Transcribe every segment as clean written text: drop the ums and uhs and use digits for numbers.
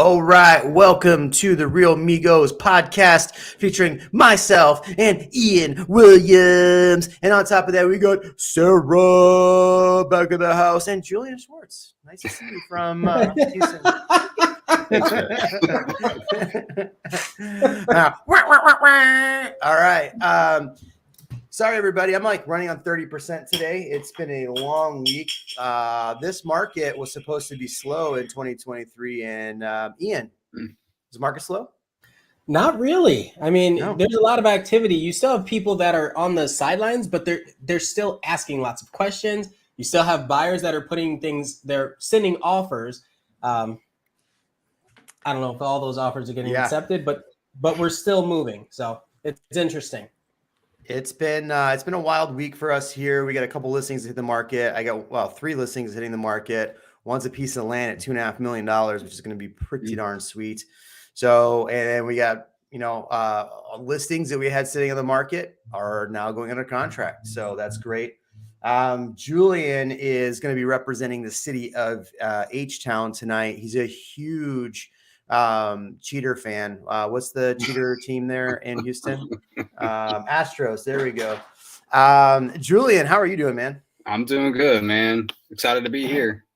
All right, welcome to the Real Migos podcast featuring myself and Ian Williams. And on top of that, we got Sarah back in the house and Julian Schwartz. Nice to see you from Houston. Thanks, All right. Sorry, everybody. I'm like running on 30% today. It's been a long week. This market was supposed to be slow in 2023. And Ian, is the market slow? Not really. I mean, No. There's a lot of activity. You still have people that are on the sidelines, but they're still asking lots of questions. You still have buyers that are putting things, they're sending offers. I don't know if all those offers are getting accepted, but we're still moving. So it's interesting. It's been a wild week for us here. We got a couple listings hit the market. I got 3 listings hitting the market. One's a piece of land at $2.5 million, which is going to be pretty darn sweet. So, and we got listings that we had sitting on the market are now going under contract. So that's great. Julian is going to be representing the city of H-Town tonight. He's a huge cheater fan. What's the cheater team there in Houston? Astros. There we go. Julian, how are you doing, man? I'm doing good, man. Excited to be here.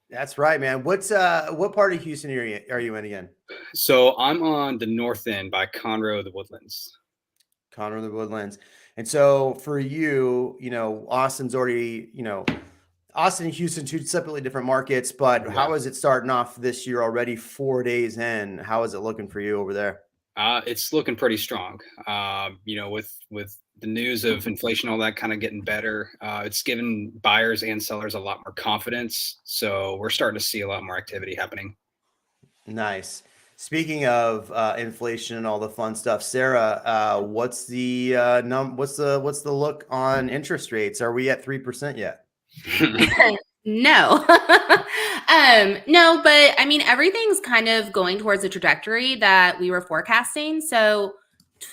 That's right, man. What part of Houston are you in again? So I'm on the north end by Conroe, the Woodlands. Conroe, the Woodlands. And so for you, Austin's already, Austin and Houston, 2 separately different markets, but how is it starting off this year already, 4 days in? How is it looking for you over there? It's looking pretty strong. With the news of inflation, all that kind of getting better, it's given buyers and sellers a lot more confidence. So we're starting to see a lot more activity happening. Nice. Speaking of inflation and all the fun stuff, Sarah, what's the look on interest rates? Are we at 3% yet? No. No, but I mean, everything's kind of going towards the trajectory that we were forecasting. So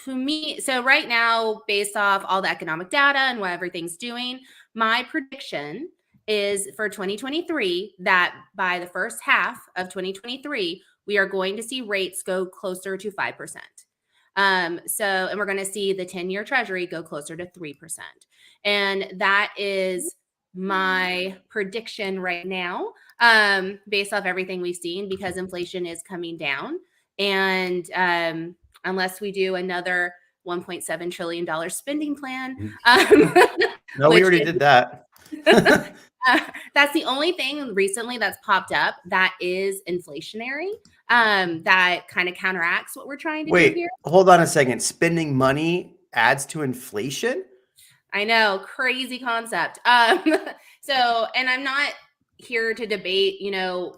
right now, based off all the economic data and what everything's doing, my prediction is for 2023 that by the first half of 2023, we are going to see rates go closer to 5%. And we're going to see the 10-year treasury go closer to 3%. And that is my prediction right now, based off everything we've seen, because inflation is coming down. And unless we do another $1.7 trillion spending plan. No, we already did that. That's the only thing recently that's popped up that is inflationary, that kind of counteracts what we're trying to do here. Hold on a second. Spending money adds to inflation? I know, crazy concept. And I'm not here to debate,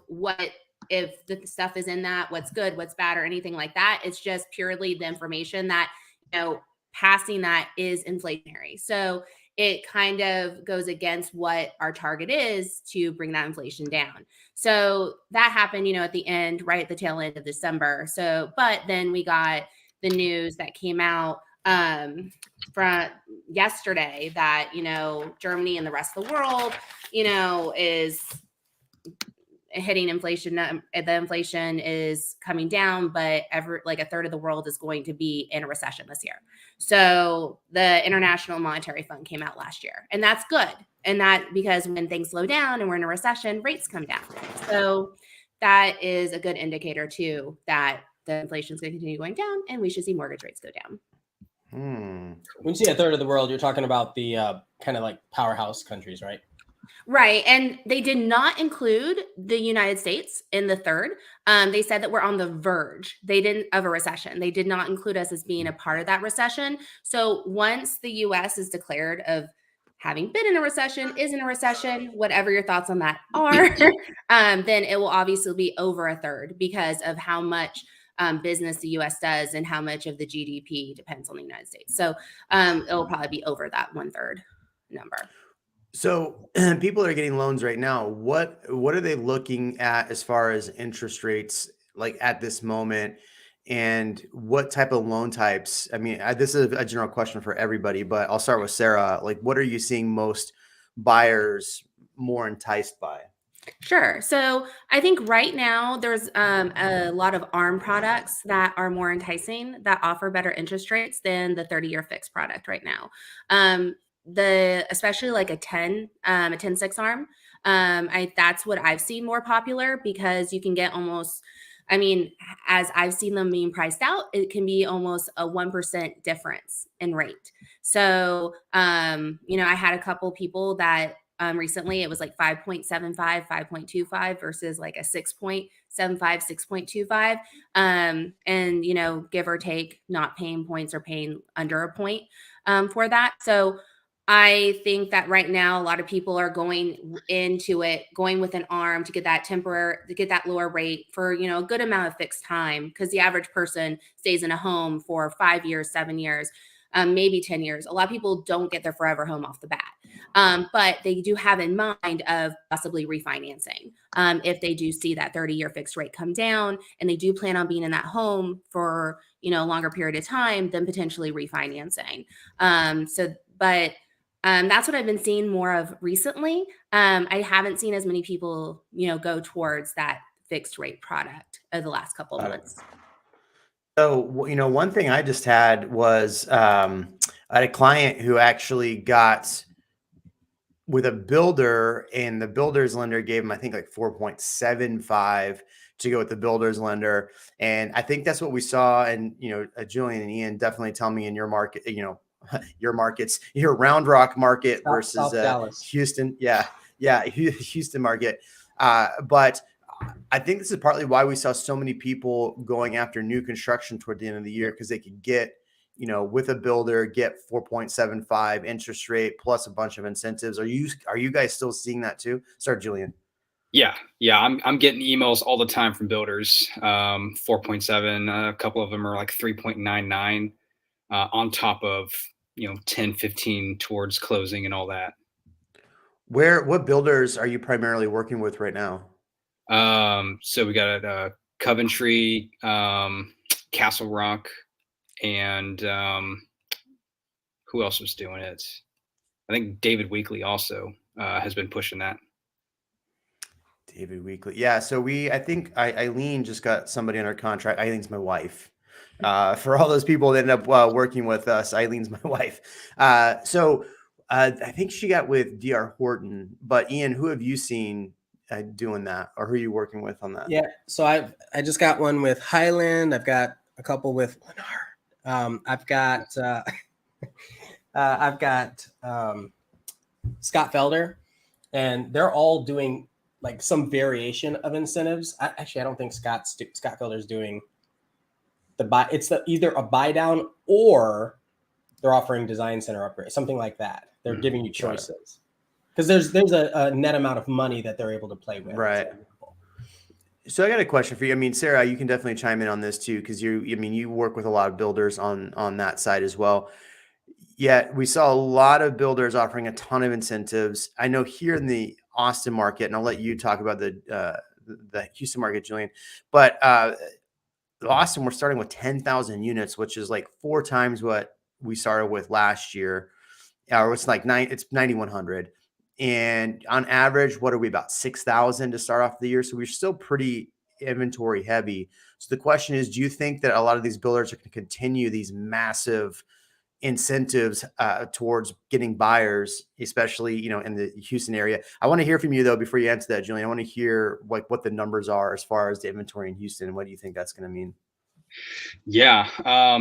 what if the stuff is in that, what's good, what's bad, or anything like that. It's just purely the information that, passing that is inflationary. So it kind of goes against what our target is to bring that inflation down. So that happened, at the end, right at the tail end of December. So, but then we got the news that came out from yesterday that, Germany and the rest of the world, is hitting inflation. The inflation is coming down, but a third of the world is going to be in a recession this year. So the International Monetary Fund came out last year, and that's good. And that because when things slow down and we're in a recession, rates come down. So that is a good indicator too, that the inflation is going to continue going down and we should see mortgage rates go down. When you say a third of the world, you're talking about the kind of like powerhouse countries, right? Right. And they did not include the United States in the third. They said that we're on the verge. Of a recession. They did not include us as being a part of that recession. So once the U.S. is declared of having been in a recession, is in a recession, whatever your thoughts on that are, then it will obviously be over a third because of how much business the U.S. does and how much of the GDP depends on the United States. So it will probably be over that 1/3 number. So people that are getting loans right now, what are they looking at as far as interest rates, like at this moment, and what type of loan types? I mean, this is a general question for everybody, but I'll start with Sarah. Like, what are you seeing most buyers more enticed by? Sure. So I think right now there's a lot of ARM products that are more enticing that offer better interest rates than the 30-year fixed product right now. The especially like a 10-6 ARM. That's what I've seen more popular because you can get almost. I mean, as I've seen them being priced out, it can be almost a 1% difference in rate. So, I had a couple people that recently it was like 5.75, 5.25 versus like a 6.75, 6.25. And, give or take, not paying points or paying under a point for that. So I think that right now a lot of people are going into it, going with an arm to get that to get that lower rate for, a good amount of fixed time because the average person stays in a home for 5 years, 7 years, maybe 10 years. A lot of people don't get their forever home off the bat. But they do have in mind of possibly refinancing if they do see that 30-year fixed rate come down and they do plan on being in that home for, a longer period of time, then potentially refinancing. But that's what I've been seeing more of recently. I haven't seen as many people, go towards that fixed rate product over the last couple of months. So, one thing I just had was I had a client who actually got with a builder, and the builder's lender gave him, I think, like 4.75 to go with the builder's lender. And I think that's what we saw. And, Julian and Ian, definitely tell me in your market, your markets, your Round Rock market versus South Dallas. Houston. Yeah. Houston market. But I think this is partly why we saw so many people going after new construction toward the end of the year, because they could get, with a builder, get 4.75 interest rate plus a bunch of incentives. Are you guys still seeing that too? Start, Julian. Yeah. I'm getting emails all the time from builders. 4.7. A couple of them are like 3.99 on top of 10, 15 towards closing and all that. What builders are you primarily working with right now? So we got Coventry, Castle Rock, and who else was doing it? I think David Weekley also has been pushing that. David Weekley. Yeah. So I think Eileen just got somebody under contract. Eileen's my wife. For all those people that end up working with us, Eileen's my wife. So I think she got with DR Horton. But Ian, who have you seen doing that, or who are you working with on that? Yeah. So I just got one with Highland. I've got a couple with Lennar. I've got Scott Felder, and they're all doing like some variation of incentives. I don't think Scott Felder's doing the buy. It's either a buy down or they're offering design center upgrade, something like that. They're giving you choices because there's a net amount of money that they're able to play with. Right. So I got a question for you. I mean, Sarah, you can definitely chime in on this too, because you work with a lot of builders on that side as well. Yet we saw a lot of builders offering a ton of incentives. I know here in the Austin market, and I'll let you talk about the Houston market, Julian, but Austin, we're starting with 10,000 units, which is like 4 times what we started with last year. Or it's like it's 9,100. And on average, what are we, about 6,000 to start off the year? So we're still pretty inventory heavy. So the question is, do you think that a lot of these builders are going to continue these massive incentives towards getting buyers, especially, in the Houston area? I want to hear from you though, before you answer that, Julian. I want to hear what the numbers are as far as the inventory in Houston, and what do you think that's going to mean? Yeah.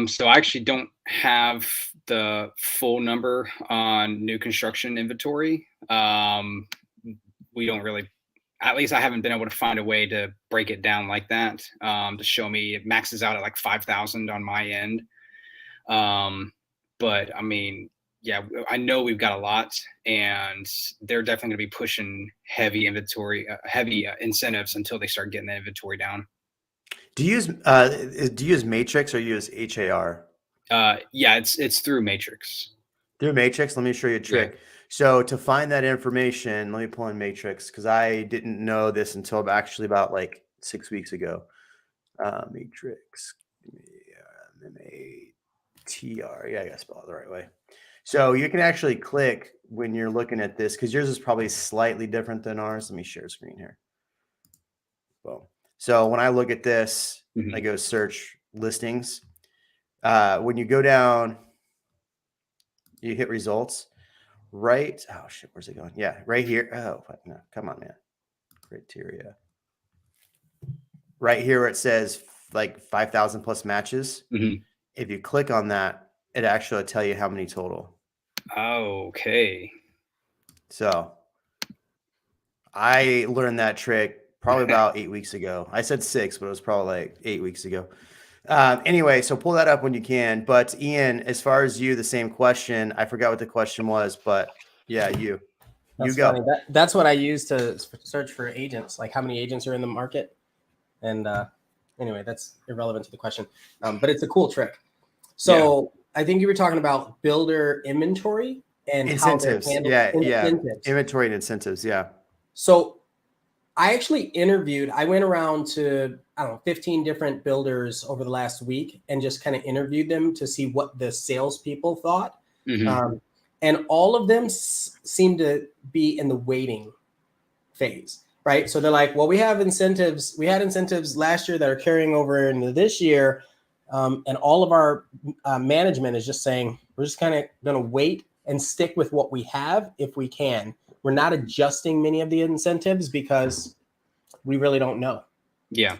So I actually don't have the full number on new construction inventory. We don't really, at least I haven't been able to find a way to break it down like that, to show me it maxes out at like 5,000 on my end. But I mean, yeah, I know we've got a lot, and they're definitely going to be pushing heavy inventory, heavy incentives until they start getting the inventory down. Do you use Matrix or use HAR? Yeah, it's through Matrix. Through Matrix, let me show you a trick. Yeah. So to find that information, let me pull in Matrix, because I didn't know this until actually about like 6 weeks ago. Matrix, M-A-T-R. Yeah, I gotta spell it the right way. So you can actually click when you're looking at this, because yours is probably slightly different than ours. Let me share a screen here. Boom. So when I look at this, Mhm. I go search listings. When you go down, you hit results. Right. Oh shit. Where's it going? Yeah, right here. Oh no, come on, man. Criteria. Right here where it says like 5,000 plus matches. Mhm. If you click on that, it actually will tell you how many total. Okay. So I learned that trick probably about 8 weeks ago. I said 6, but it was probably like 8 weeks ago. Anyway, so pull that up when you can. But Ian, as far as you, the same question. I forgot what the question was, but yeah, you That's go. funny. That's what I use to search for agents, like how many agents are in the market. And anyway, that's irrelevant to the question, but it's a cool trick. So I think you were talking about builder inventory and Incentives. how they're handled. Incentives. Inventory and incentives. Yeah. So I actually I went around to, 15 different builders over the last week and just kind of interviewed them to see what the salespeople thought. Mhm. And all of them seem to be in the waiting phase, right? So they're like, well, we have incentives. We had incentives last year that are carrying over into this year. And all of our management is just saying, we're just kind of going to wait and stick with what we have if we can. We're not adjusting many of the incentives because we really don't know. Yeah.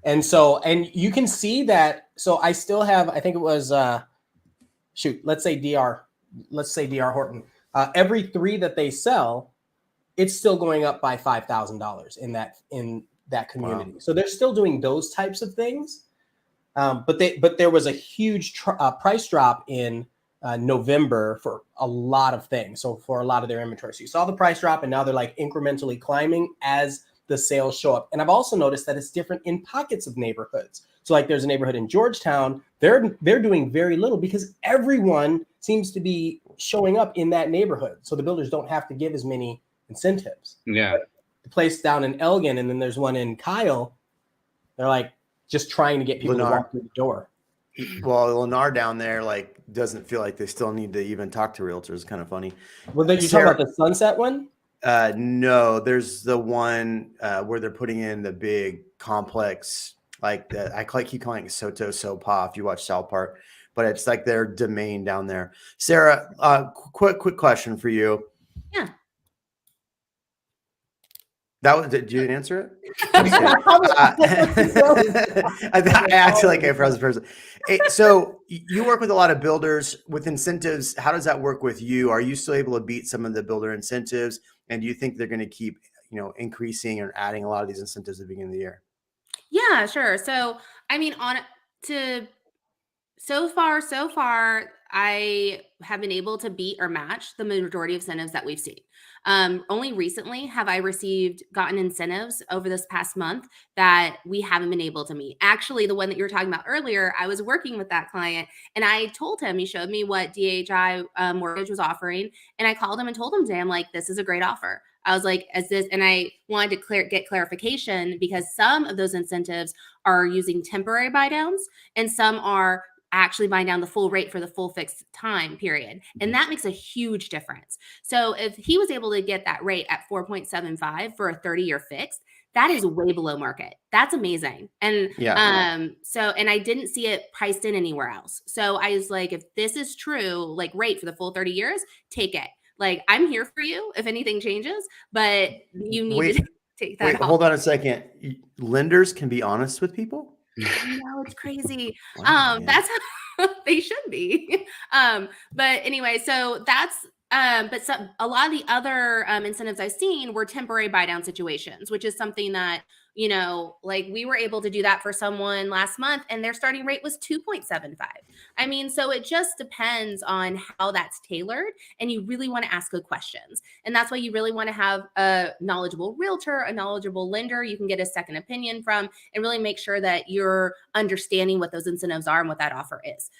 And so, and you can see that. So I still have, I think it was, let's say DR Horton. Every 3 that they sell, it's still going up by $5,000 in that community. Wow. So they're still doing those types of things. But there was a huge price drop in November for a lot of things. So for a lot of their inventory. So you saw the price drop, and now they're like incrementally climbing as the sales show up. And I've also noticed that it's different in pockets of neighborhoods. So like there's a neighborhood in Georgetown, they're doing very little because everyone seems to be showing up in that neighborhood. So the builders don't have to give as many incentives. Yeah. But the place down in Elgin, and then there's one in Kyle, they're like just trying to get people to walk through the door. Well, Lennar down there like doesn't feel like they still need to even talk to realtors. Kind of funny. Well, then you talking about the Sunset one? No, there's the one where they're putting in the big complex, like that. I keep calling it Soto Sopa if you watch South Park, but it's like their domain down there. Sarah, quick question for you. Yeah. Did you answer it? I acted like a frozen person. So you work with a lot of builders with incentives. How does that work with you? Are you still able to beat some of the builder incentives? And do you think they're going to keep, increasing or adding a lot of these incentives at the beginning of the year? Yeah, sure. So, I mean, so far, I have been able to beat or match the majority of incentives that we've seen. Only recently have I gotten incentives over this past month that we haven't been able to meet. Actually, the one that you were talking about earlier, I was working with that client and I told him, he showed me what DHI mortgage was offering. And I called him and told him today, I'm like, this is a great offer. I was like, and I wanted to get clarification because some of those incentives are using temporary buy downs and some are actually buying down the full rate for the full fixed time period. And that makes a huge difference. So if he was able to get that rate at 4.75 for a 30-year fixed, that is way below market. That's amazing. And and I didn't see it priced in anywhere else. So I was like, if this is true, like rate for the full 30 years, take it. Like I'm here for you if anything changes, but you need to take that off. Hold on a second. Lenders can be honest with people? No, it's crazy. Wow, that's how they should be. But anyway, so that's a lot of the other incentives I've seen were temporary buy down situations, which is something that, like we were able to do that for someone last month and their starting rate was 2.75. I mean, so it just depends on how that's tailored and you really want to ask good questions. And that's why you really want to have a knowledgeable realtor, a knowledgeable lender you can get a second opinion from and really make sure that you're understanding what those incentives are and what that offer is.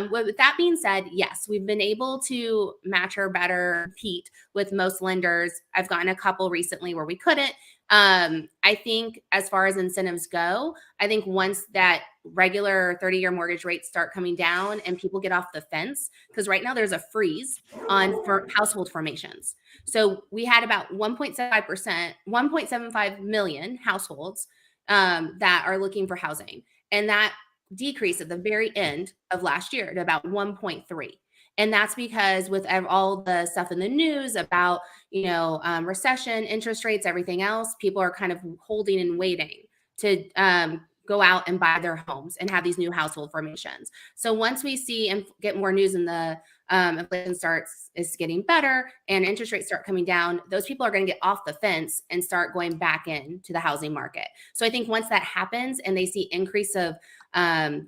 With that being said, yes, we've been able to match or better compete with most lenders. I've gotten a couple recently where we couldn't. I think as far as incentives go, I think once that regular 30-year mortgage rates start coming down and people get off the fence, because right now there's a freeze on for household formations. So we had about 1.75%, 1.75 million households that are looking for housing. And that decreased at the very end of last year to about 1.3. And that's because with all the stuff in the news about, recession, interest rates, everything else, people are kind of holding and waiting to go out and buy their homes and have these new household formations. So once we see and get more news in the inflation is getting better and interest rates start coming down, those people are going to get off the fence and start going back into the housing market. So I think once that happens and they see increase of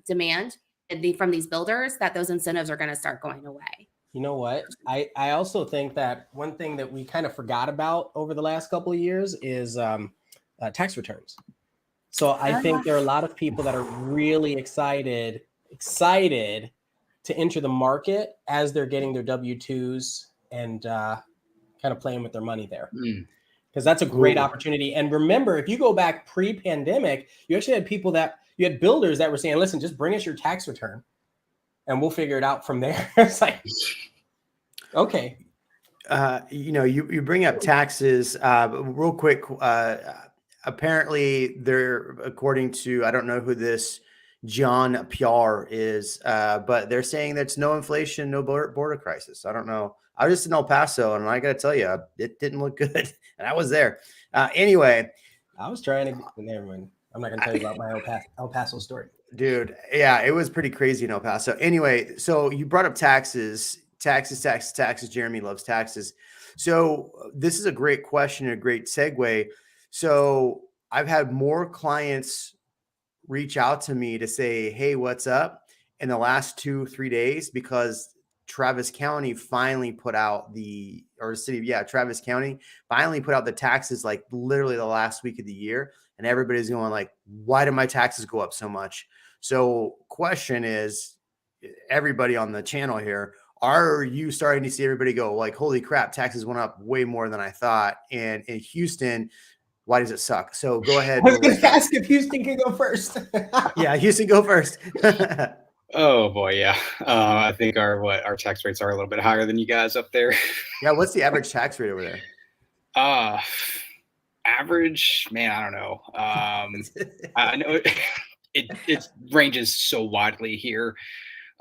demand from these builders, that those incentives are going to start going away. You know what? I also think that one thing that we kind of forgot about over the last couple of years is tax returns. So I think there are a lot of people that are really excited to enter the market as they're getting their W-2s and kind of playing with their money there. Because that's a great opportunity. And remember, if you go back pre-pandemic, you actually had you had builders that were saying, listen, just bring us your tax return and we'll figure it out from there. It's like, okay. You bring up taxes real quick. Apparently they're, according to, I don't know who this John PR is, but they're saying there's no inflation, no border crisis. I don't know. I was just in El Paso and I got to tell you, it didn't look good. And I was there. Anyway. I was trying to, never mind. I'm not going to tell you about my El Paso story. Dude, yeah, it was pretty crazy in El Paso. Anyway, so you brought up taxes. Jeremy loves taxes. So this is a great question, a great segue. So I've had more clients reach out to me to say, hey, what's up in the last 2-3 days, because Travis County finally put out Travis County finally put out the taxes like literally the last week of the year. And everybody's going like, why did my taxes go up so much? So question is, everybody on the channel here, are you starting to see everybody go like, holy crap, taxes went up way more than I thought? And in Houston, why does it suck? So go ahead. I was going to ask if Houston can go first. Yeah, Houston, go first. Oh boy, yeah. I think our tax rates are a little bit higher than you guys up there. Yeah, what's the average tax rate over there? Average, man, I don't know. I know it ranges so widely here.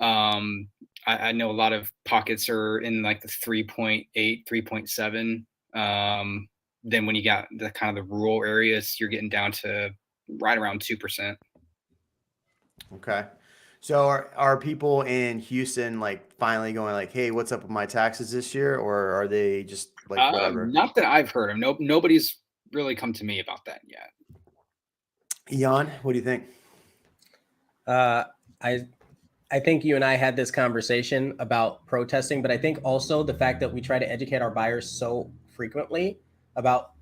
I know a lot of pockets are in like the 3.8, 3.7. Then when you got the kind of the rural areas, you're getting down to right around 2%. Okay. So are people in Houston like finally going like, hey, what's up with my taxes this year? Or are they just like whatever? Not that I've heard of. Nobody's really come to me about that yet. Jan, what do you think? I think you and I had this conversation about protesting, but I think also the fact that we try to educate our buyers so frequently about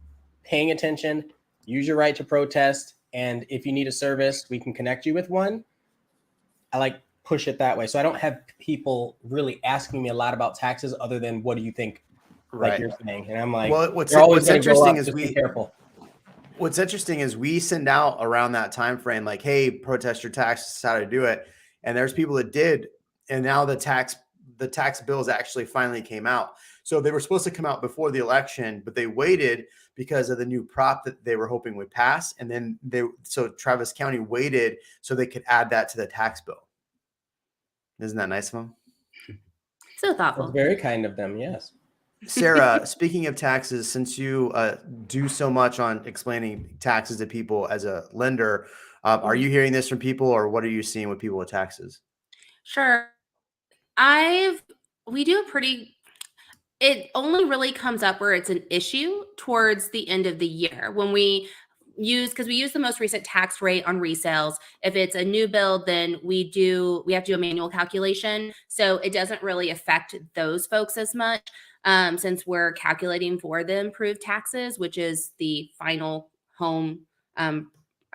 paying attention, use your right to protest, and if you need a service, we can connect you with one. I like push it that way. So I don't have people really asking me a lot about taxes other than what do you think, right, like you're saying. And I'm like, well, what's interesting is be we send out around that time frame like, hey, protest your taxes, how to do it. And there's people that did, and now the tax bills actually finally came out. So they were supposed to come out before the election, but they waited because of the new prop that they were hoping would pass. And then so Travis County waited so they could add that to the tax bill. Isn't that nice of them? So thoughtful. That's very kind of them. Yes. Sarah, speaking of taxes, since you do so much on explaining taxes to people as a lender, are you hearing this from people, or what are you seeing with people with taxes? Sure. It only really comes up where it's an issue towards the end of the year when we use the most recent tax rate on resales. If it's a new build, then we have to do a manual calculation. So it doesn't really affect those folks as much since we're calculating for the improved taxes, which is the final home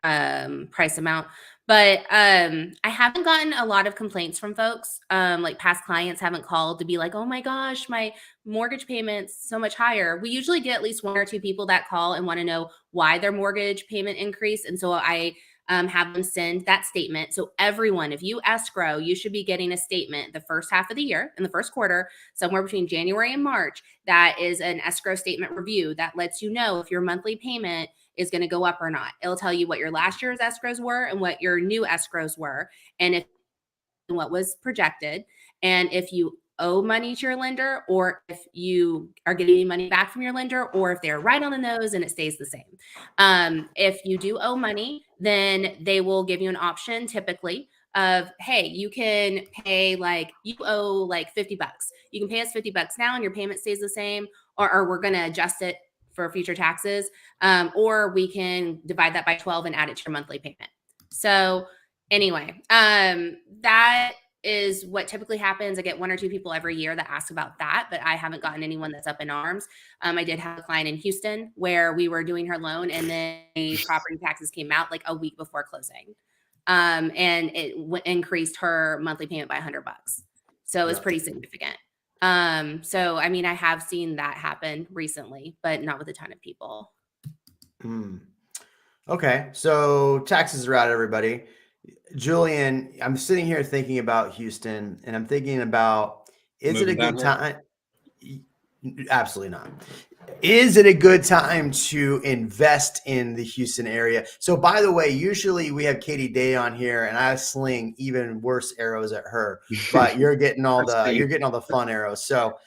price amount. But I haven't gotten a lot of complaints from folks. Like past clients haven't called to be like, oh my gosh, my mortgage payment's so much higher. We usually get at least one or two people that call and want to know why their mortgage payment increased. And so I have them send that statement. So everyone, if you escrow, you should be getting a statement the first half of the year, in the first quarter, somewhere between January and March. That is an escrow statement review that lets you know if your monthly payment is going to go up or not. It'll tell you what your last year's escrows were and what your new escrows were, and if what was projected, and if you owe money to your lender, or if you are getting money back from your lender, or if they're right on the nose and it stays the same. If you do owe money, then they will give you an option typically of, hey, you can pay, like, you owe like $50. You can pay us $50 now and your payment stays the same, or we're going to adjust it for future taxes. Or we can divide that by 12 and add it to your monthly payment. So anyway, that is what typically happens. I get one or two people every year that ask about that, but I haven't gotten anyone that's up in arms. I did have a client in Houston where we were doing her loan, and then the property taxes came out like a week before closing. And it increased her monthly payment by $100. So it's pretty significant. So, I mean, I have seen that happen recently, but not with a ton of people. Okay. So taxes are out, everybody. Julian, I'm sitting here thinking about Houston, and I'm thinking about, is it a good time? Absolutely not. Is it a good time to invest in the Houston area? So, by the way, usually we have Katie Day on here, and I sling even worse arrows at her. But you're getting all the fun arrows. So,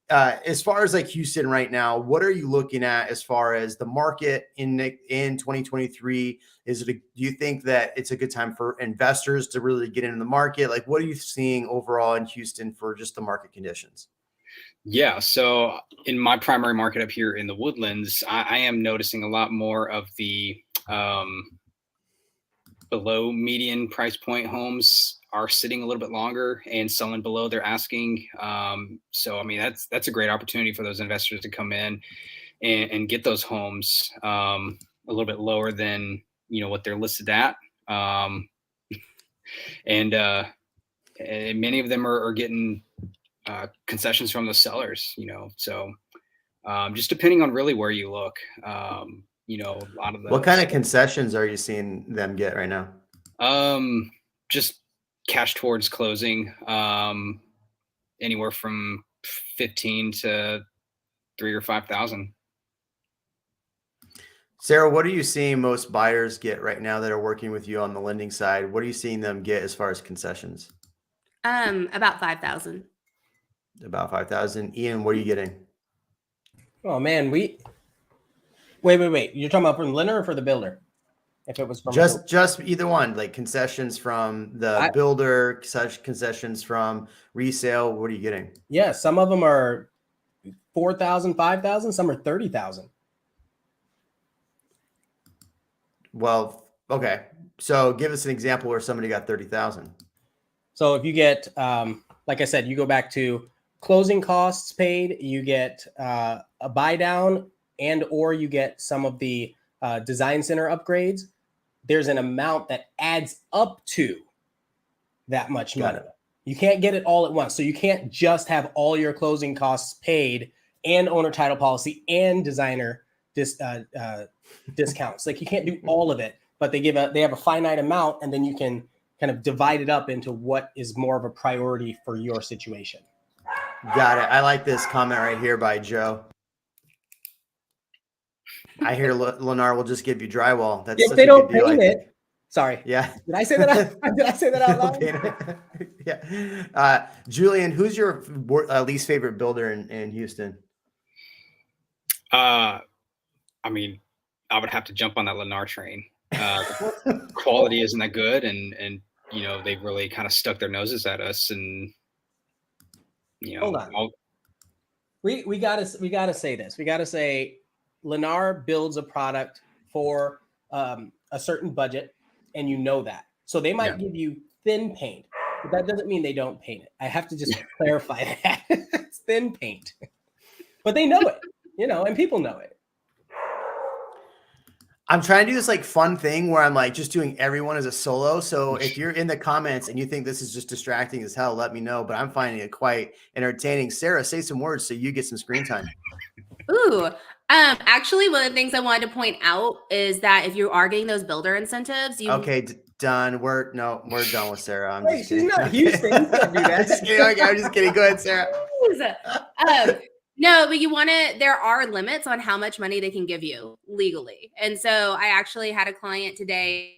as far as like Houston right now, what are you looking at as far as the market in 2023? Do you think that it's a good time for investors to really get into the market? Like, what are you seeing overall in Houston for just the market conditions? Yeah, so in my primary market up here in the Woodlands, I am noticing a lot more of the below median price point homes are sitting a little bit longer and selling below their asking. So I mean, that's a great opportunity for those investors to come in and get those homes a little bit lower than what they're listed at. And many of them are getting concessions from the sellers, so just depending on really where you look, a lot of the. What kind of concessions are you seeing them get right now? Just cash towards closing, anywhere from 15 to 3 or 5,000. Sarah, what are you seeing most buyers get right now that are working with you on the lending side? What are you seeing them get as far as concessions? About 5,000. About 5,000. Ian, what are you getting? Oh man, wait. You're talking about from the lender or for the builder? If it was from just either one, like concessions from the builder, concessions from resale. What are you getting? Yeah, some of them are 4,000, 5,000. Some are 30,000. Well, okay. So give us an example where somebody got 30,000. So if you get, like I said, you go back to closing costs paid, you get a buy down, and or you get some of the design center upgrades. There's an amount that adds up to that much money. You can't get it all at once. So you can't just have all your closing costs paid and owner title policy and designer discounts. Like you can't do all of it, but they have a finite amount, and then you can kind of divide it up into what is more of a priority for your situation. Got it. I like this comment right here by Joe. I hear Lennar will just give you drywall. That's if they don't paint it. Sorry. Yeah. Did I say that? Did I say that out loud? Yeah. Julian, who's your least favorite builder in Houston? I mean, I would have to jump on that Lennar train. The quality isn't that good, and they've really kind of stuck their noses at us, and hold on. We gotta say this. We gotta say Lennar builds a product for a certain budget, and that. So they might give you thin paint, but that doesn't mean they don't paint it. I have to just clarify that. It's thin paint. But they know it, and people know it. I'm trying to do this like fun thing where I'm like just doing everyone as a solo. So if you're in the comments and you think this is just distracting as hell, let me know. But I'm finding it quite entertaining. Sarah, say some words so you get some screen time. Ooh, actually, one of the things I wanted to point out is that if you are getting those builder incentives, you Okay, done. We're done with Sarah. I'm Wait, just she's kidding. not Houston. You can't do that. I'm just kidding. Okay, I'm just kidding. Go ahead, Sarah. No, but you want to, there are limits on how much money they can give you legally. And so I actually had a client today.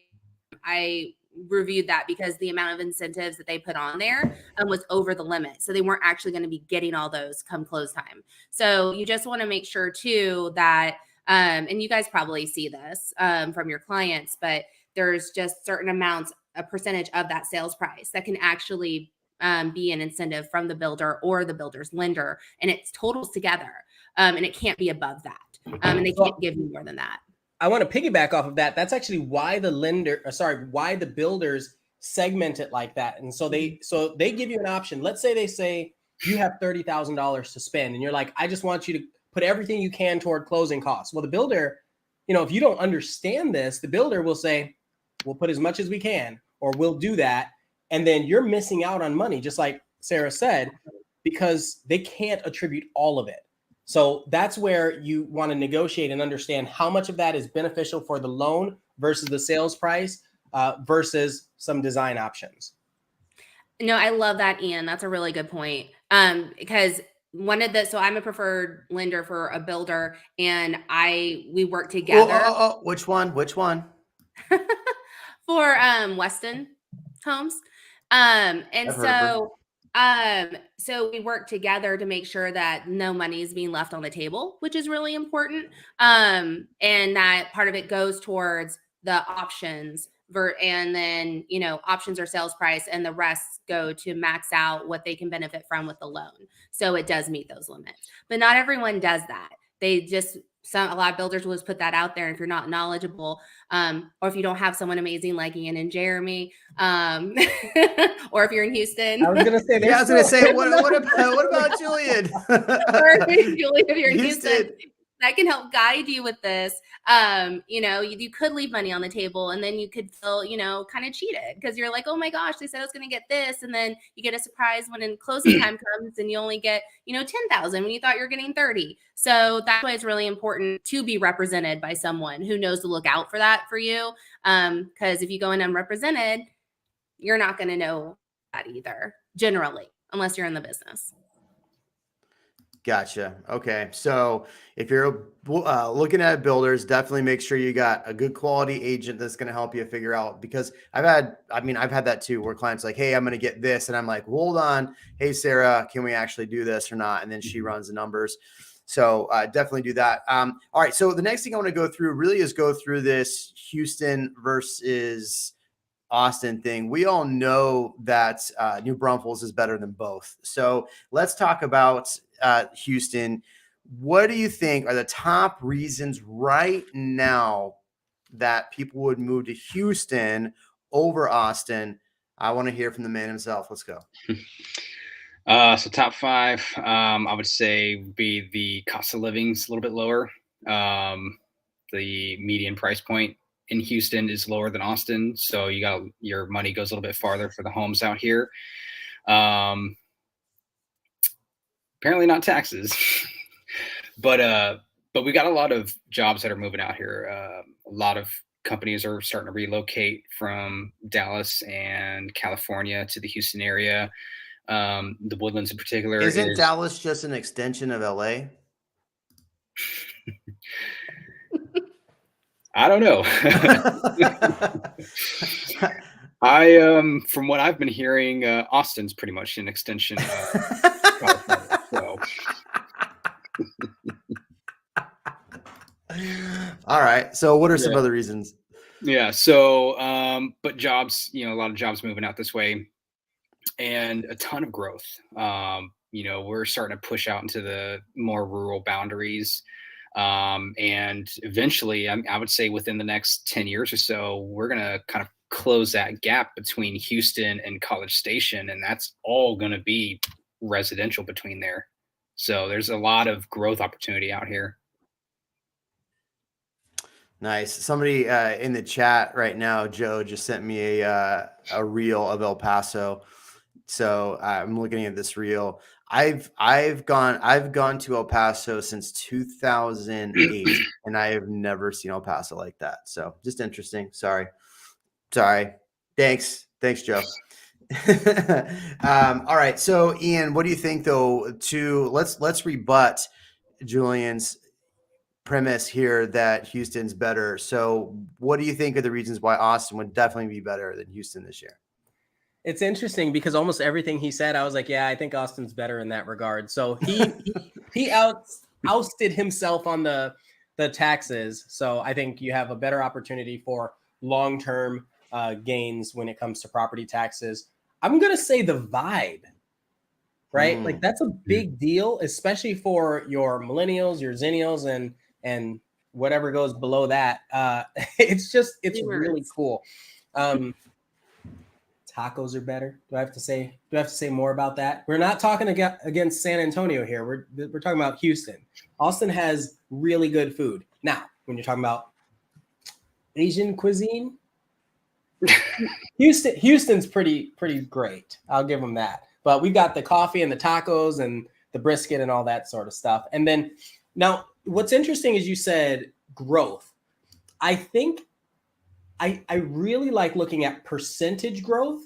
I reviewed that because the amount of incentives that they put on there was over the limit. So they weren't actually going to be getting all those come close time. So you just want to make sure too that, and you guys probably see this from your clients, but there's just certain amounts, a percentage of that sales price that can actually be an incentive from the builder or the builder's lender, and it's totals together, and it can't be above that, and they can't give you more than that. I want to piggyback off of that. That's actually why why the builders segment it like that. And so they give you an option. Let's say they say you have $30,000 to spend, and you're like, I just want you to put everything you can toward closing costs. Well, the builder, if you don't understand this, the builder will say, we'll put as much as we can, or we'll do that. And then you're missing out on money, just like Sarah said, because they can't attribute all of it. So that's where you want to negotiate and understand how much of that is beneficial for the loan versus the sales price versus some design options. No, I love that, Ian. That's a really good point. Because so I'm a preferred lender for a builder, and we work together. Which one? For Weston Homes. So we work together to make sure that no money is being left on the table, which is really important. And that part of it goes towards the options and then, options or sales price, and the rest go to max out what they can benefit from with the loan. So it does meet those limits, but not everyone does that. A lot of builders will just put that out there. And if you're not knowledgeable, or if you don't have someone amazing like Ian and Jeremy, or if you're in Houston, I was gonna say, what about Julian? Or Julian, if you're in Houston, that can help guide you with this. You could leave money on the table, and then you could feel, kind of cheated because you're like, oh my gosh, they said I was going to get this. And then you get a surprise when in closing time comes and you only get, 10,000 when you thought you're getting 30. So that's why it's really important to be represented by someone who knows to look out for that for you. Because if you go in unrepresented, you're not going to know that either, generally, unless you're in the business. Gotcha. Okay. So if you're looking at builders, definitely make sure you got a good quality agent that's going to help you figure out, because I've had that too, where clients like, hey, I'm going to get this. And I'm like, hold on. Hey, Sarah, can we actually do this or not? And then she runs the numbers. So definitely do that. All right. So the next thing I want to go through really is go through this Houston versus Austin thing. We all know that New Braunfels is better than both. So let's talk about Houston. What do you think are the top reasons right now that people would move to Houston over Austin? I want to hear from the man himself. Let's go. So top 5, I would say would be the cost of living is a little bit lower. The median price point in Houston is lower than Austin. So your money goes a little bit farther for the homes out here. Apparently not taxes, but we got a lot of jobs that are moving out here. A lot of companies are starting to relocate from Dallas and California to the Houston area. The Woodlands in particular. Isn't Dallas just an extension of LA? I don't know. From what I've been hearing, Austin's pretty much an extension of California. So. All right. So what are some other reasons? Yeah. So, but jobs, a lot of jobs moving out this way, and a ton of growth. We're starting to push out into the more rural boundaries. And eventually, I would say within the next 10 years or so, we're going to kind of close that gap between Houston and College Station. And that's all going to be residential between there. So there's a lot of growth opportunity out here. Nice. Somebody in the chat right now, Joe, just sent me a reel of El Paso. So I'm looking at this reel. I've gone to El Paso since 2008, and I have never seen El Paso like that. So just interesting. Sorry. Thanks, Joe. All right. So Ian, what do you think though? Let's rebut Julian's premise here that Houston's better. So what do you think are the reasons why Austin would definitely be better than Houston this year? It's interesting because almost everything he said, I was like, yeah, I think Austin's better in that regard. So he ousted himself on the taxes. So I think you have a better opportunity for long-term gains when it comes to property taxes. I'm going to say the vibe, right? Like that's a big deal, especially for your millennials, your zennials, and whatever goes below that. It's really cool. Tacos are better. Do I have to say more about that? We're not talking against San Antonio here. We're talking about Houston. Austin has really good food. Now, when you're talking about Asian cuisine, Houston's pretty great. I'll give them that. But we got the coffee and the tacos and the brisket and all that sort of stuff. And then now what's interesting is you said growth. I think I really like looking at percentage growth.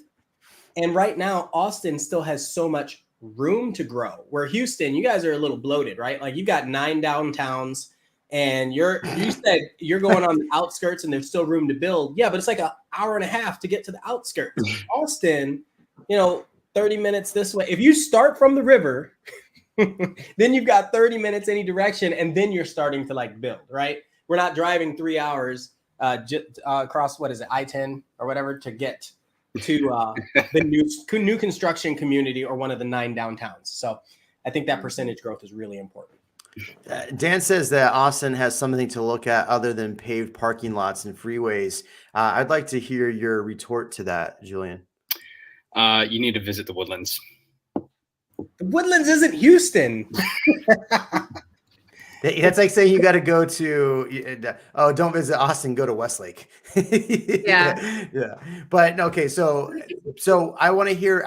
And right now, Austin still has so much room to grow. Where Houston, you guys are a little bloated, right? Like you've got 9 downtowns and you said you're going on the outskirts and there's still room to build. Yeah, but it's like an hour and a half to get to the outskirts. Austin, 30 minutes this way. If you start from the river, then you've got 30 minutes any direction, and then you're starting to like build, right? We're not driving 3 hours across, what is it, I-10 or whatever, to get to the new construction community or one of the 9 downtowns. So I think that percentage growth is really important. Dan says that Austin has something to look at other than paved parking lots and freeways. I'd like to hear your retort to that, Julian. You need to visit the Woodlands. The Woodlands isn't Houston. That's like saying you got to go to, don't visit Austin, go to Westlake. Yeah. But okay, so I want to hear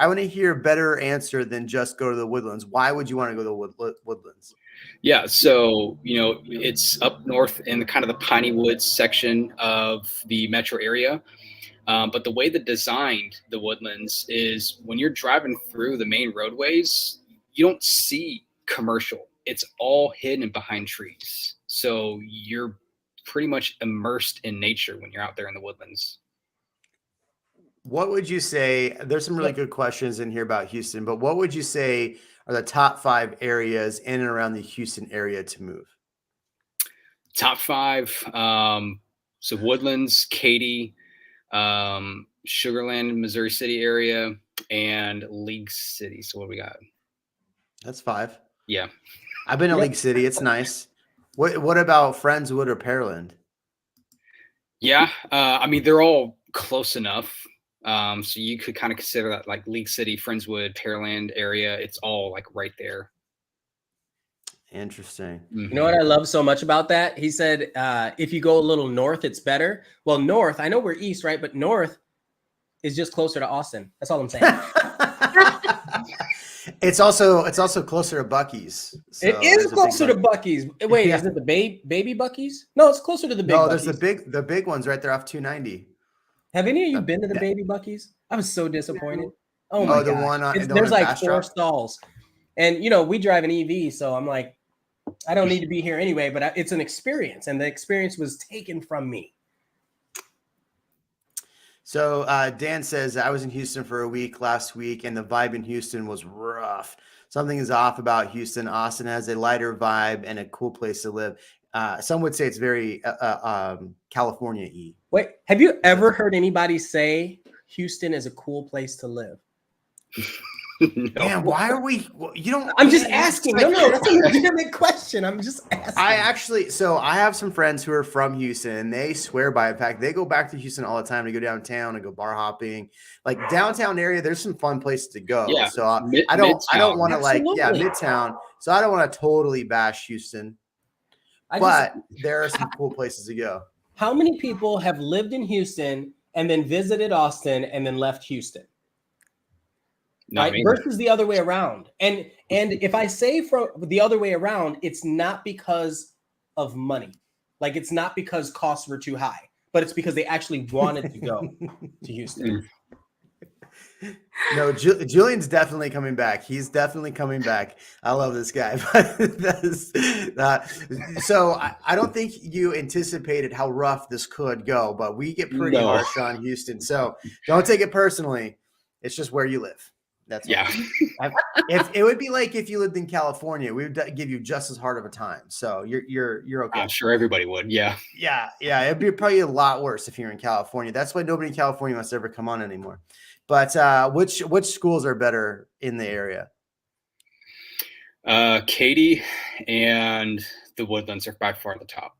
a better answer than just go to the Woodlands. Why would you want to go to the Woodlands? Yeah, so it's up north in the kind of the Piney Woods section of the metro area. But the way they designed the Woodlands is when you're driving through the main roadways, you don't see commercial. It's all hidden behind trees. So you're pretty much immersed in nature when you're out there in the Woodlands. What would you say? There's some really good questions in here about Houston, but what would you say are the top 5 areas in and around the Houston area to move? Top 5. So Woodlands, Katy, Sugarland, Missouri City area, and League City. So what do we got? That's 5. Yeah. I've been to League City. It's nice. What about Friendswood or Pearland? Yeah. I mean, they're all close enough. So you could kind of consider that like League City, Friendswood, Pearland area. It's all like right there. Interesting. You know what I love so much about that? He said, if you go a little north, it's better. Well, north, I know we're east, right? But north is just closer to Austin. That's all I'm saying. It's also closer to Buc-ee's. So it is closer to Buc-ee's. Wait, is it the baby Buc-ee's? No, it's closer to the big. No, there's the big ones right there off 290. Have any of you been to the baby Buc-ee's? I was so disappointed. Oh my god! The one on, there's like 4 stalls, and we drive an EV, so I'm like, I don't need to be here anyway. But it's an experience, and the experience was taken from me. So Dan says, I was in Houston for a week last week, and the vibe in Houston was rough. Something is off about Houston. Austin has a lighter vibe and a cool place to live. Some would say it's very California-y. Wait, have you ever heard anybody say Houston is a cool place to live? No. Man, why are we? You don't. I'm just asking. No, that's a legitimate question. I'm just asking. I have some friends who are from Houston, and they swear by it. In fact, they go back to Houston all the time to go downtown and go bar hopping. Like downtown area, there's some fun places to go. Yeah, so I don't want to Absolutely. Midtown. So I don't want to totally bash Houston, but there are some cool places to go. How many people have lived in Houston and then visited Austin and then left Houston? Not Right? me. Versus the other way around. And if I say from the other way around, it's not because of money. Like it's not because costs were too high, but it's because they actually wanted to go to Houston. No, Julian's definitely coming back. He's definitely coming back. I love this guy. But that's not, so I don't think you anticipated how rough this could go, but we get pretty No. harsh on Houston. So don't take it personally. It's just where you live. That's Yeah. If it would be like if you lived in California, we would give you just as hard of a time. So you're okay. I'm sure everybody would. Yeah. Yeah. It'd be probably a lot worse if you're in California. That's why nobody in California wants to ever come on anymore. But which schools are better in the area? Katy and the Woodlands are by far the top.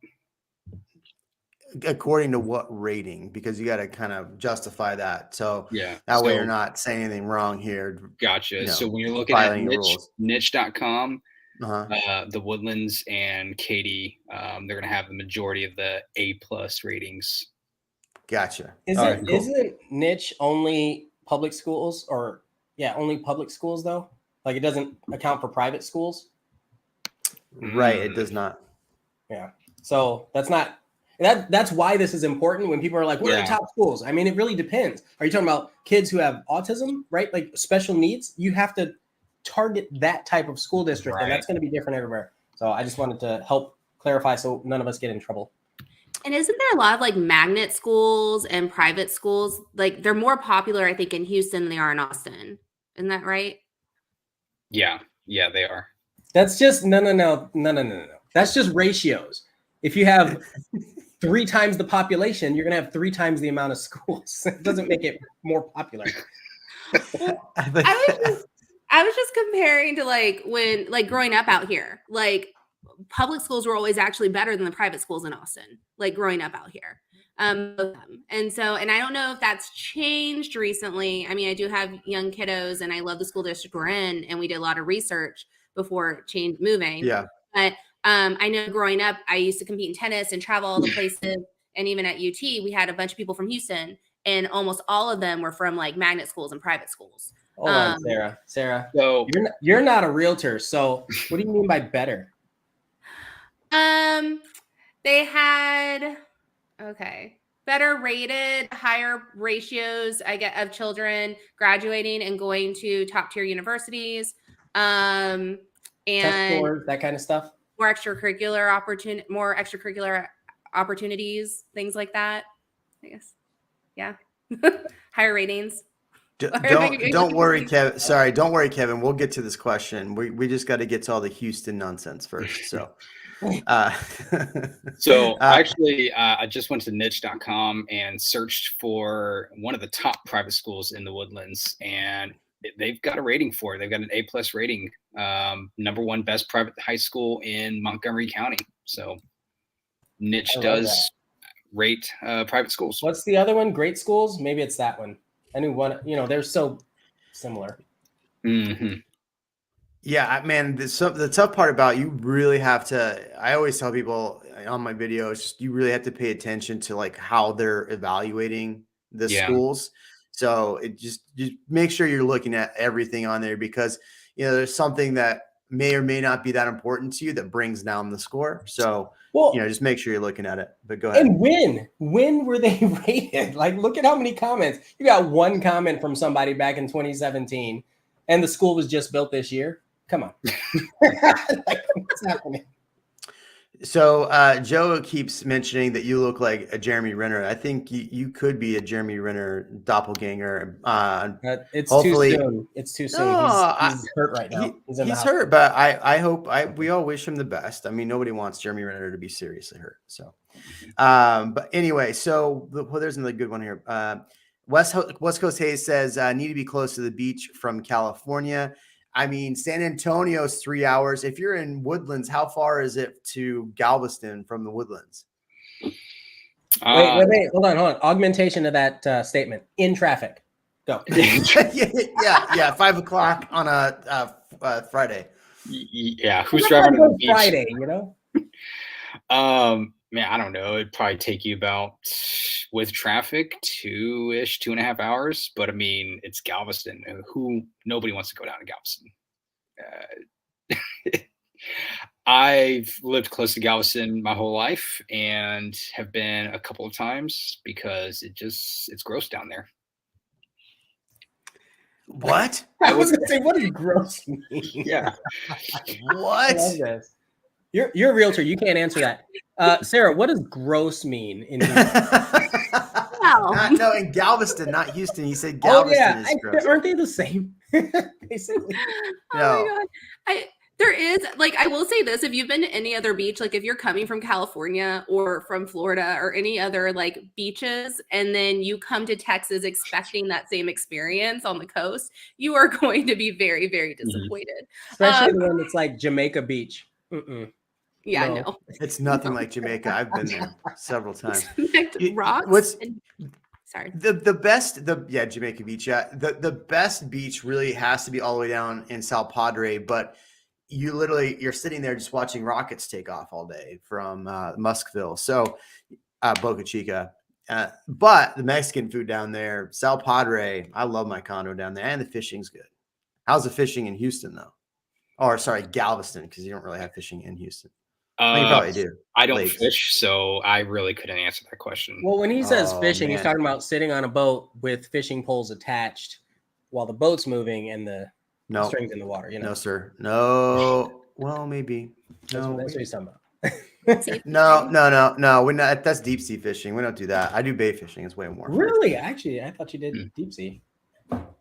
According to what rating? Because you got to kind of justify that. So Yeah. that way you're not saying anything wrong here. Gotcha. You know, So when you're looking at violating rules. niche.com, Uh-huh. the Woodlands and Katy, they're going to have the majority of the A+ ratings. Gotcha. Isn't niche only public schools or only public schools though? Like it doesn't account for private schools? Right. It does not. Yeah. So that's why this is important when people are like, what are the top schools? I mean, it really depends. Are you talking about kids who have autism, right? Like special needs? You have to target that type of school district, and that's going to be different everywhere. So I just wanted to help clarify so none of us get in trouble. And isn't there a lot of like magnet schools and private schools? Like they're more popular, I think, in Houston than they are in Austin. Isn't that right? Yeah, they are. That's just no. That's just ratios. If you have 3 times the population, you're gonna have 3 times the amount of schools. It doesn't make it more popular. I was just comparing to like when like growing up out here, like public schools were always actually better than the private schools in Austin, like growing up out here. And I don't know if that's changed recently. I mean, I do have young kiddos and I love the school district we're in, and we did a lot of research before moving. Yeah. But I know growing up, I used to compete in tennis and travel all the places. And even at UT, we had a bunch of people from Houston, and almost all of them were from like magnet schools and private schools. Hold on, Sarah. So you're not a realtor. So what do you mean by better? They had better rated, higher ratios, I get, of children graduating and going to top tier universities. And Test scores, that kind of stuff. More extracurricular opportunities, things like that. I guess, yeah. Higher ratings. Don't worry, Kevin. Sorry, don't worry, Kevin. We'll get to this question. We just got to get to all the Houston nonsense first. So, actually, I just went to niche.com and searched for one of the top private schools in the Woodlands, and they've got a rating for it. They've got an A+ rating, #1 best private high school in Montgomery County. So niche does rate private schools. What's the other one? Great schools? Maybe it's that one. I knew one, they're so similar. Mm-hmm. Yeah, man, the tough part about you really have to, I always tell people on my videos, you really have to pay attention to like how they're evaluating the schools. So it just make sure you're looking at everything on there, because there's something that may or may not be that important to you that brings down the score. So just make sure you're looking at it. But go ahead. And when were they rated? Like, look at how many comments. You got one comment from somebody back in 2017, and the school was just built this year. Come on. Like, what's happening? So Joe keeps mentioning that you look like a Jeremy Renner. I think you could be a Jeremy Renner doppelganger. It's too soon. It's too soon. He's hurt right now. He's hurt, but I hope we all wish him the best. I mean, nobody wants Jeremy Renner to be seriously hurt. So, but anyway, there's another good one here. West Coast Hayes says, need to be close to the beach from California. I mean, San Antonio's 3 hours. If you're in Woodlands, how far is it to Galveston from the Woodlands? Wait. Hold on. Augmentation of that statement. In traffic. Go. yeah. 5 o'clock on a Friday. Yeah. Who's driving on the beach? Friday, Man, I don't know. It'd probably take you about, with traffic, 2.5 hours. But I mean, it's Galveston. Nobody wants to go down to Galveston. I've lived close to Galveston my whole life and have been a couple of times because it's gross down there. What? I was gonna say, what does gross mean? Yeah. I What? love this. You're a realtor. You can't answer that. Sarah, what does gross mean in No, in Galveston, not Houston. He said Oh Galveston yeah, is gross. aren't they the same? Basically. Oh No. my god. There is, like, I will say this, if you've been to any other beach, like if you're coming from California or from Florida or any other like beaches, and then you come to Texas expecting that same experience on the coast, you are going to be very, very disappointed. Especially the one that's like Jamaica Beach. Mm-mm. Yeah, No. no. It's nothing like Jamaica. I've been there several times. Rocks. What's Sorry. the Jamaica Beach. Yeah, the best beach really has to be all the way down in Sal Padre, but you're sitting there just watching rockets take off all day from Muskville, so Boca Chica. But the Mexican food down there, Sal Padre, I love my condo down there, and the fishing's good. How's the fishing in Houston though? Or sorry, Galveston, because you don't really have fishing in Houston. Well, you probably do. I don't Lakes. fish, so I really couldn't answer that question. Well, when he says Oh, fishing, he's man. talking about sitting on a boat with fishing poles attached while the boat's moving and the No, strings in the water. You know, no, sir. No. Well, maybe. that's No. what he's talking about. No. We're not. That's deep sea fishing. We don't do that. I do bay fishing. It's way more fun. Really? Actually, I thought you did deep sea.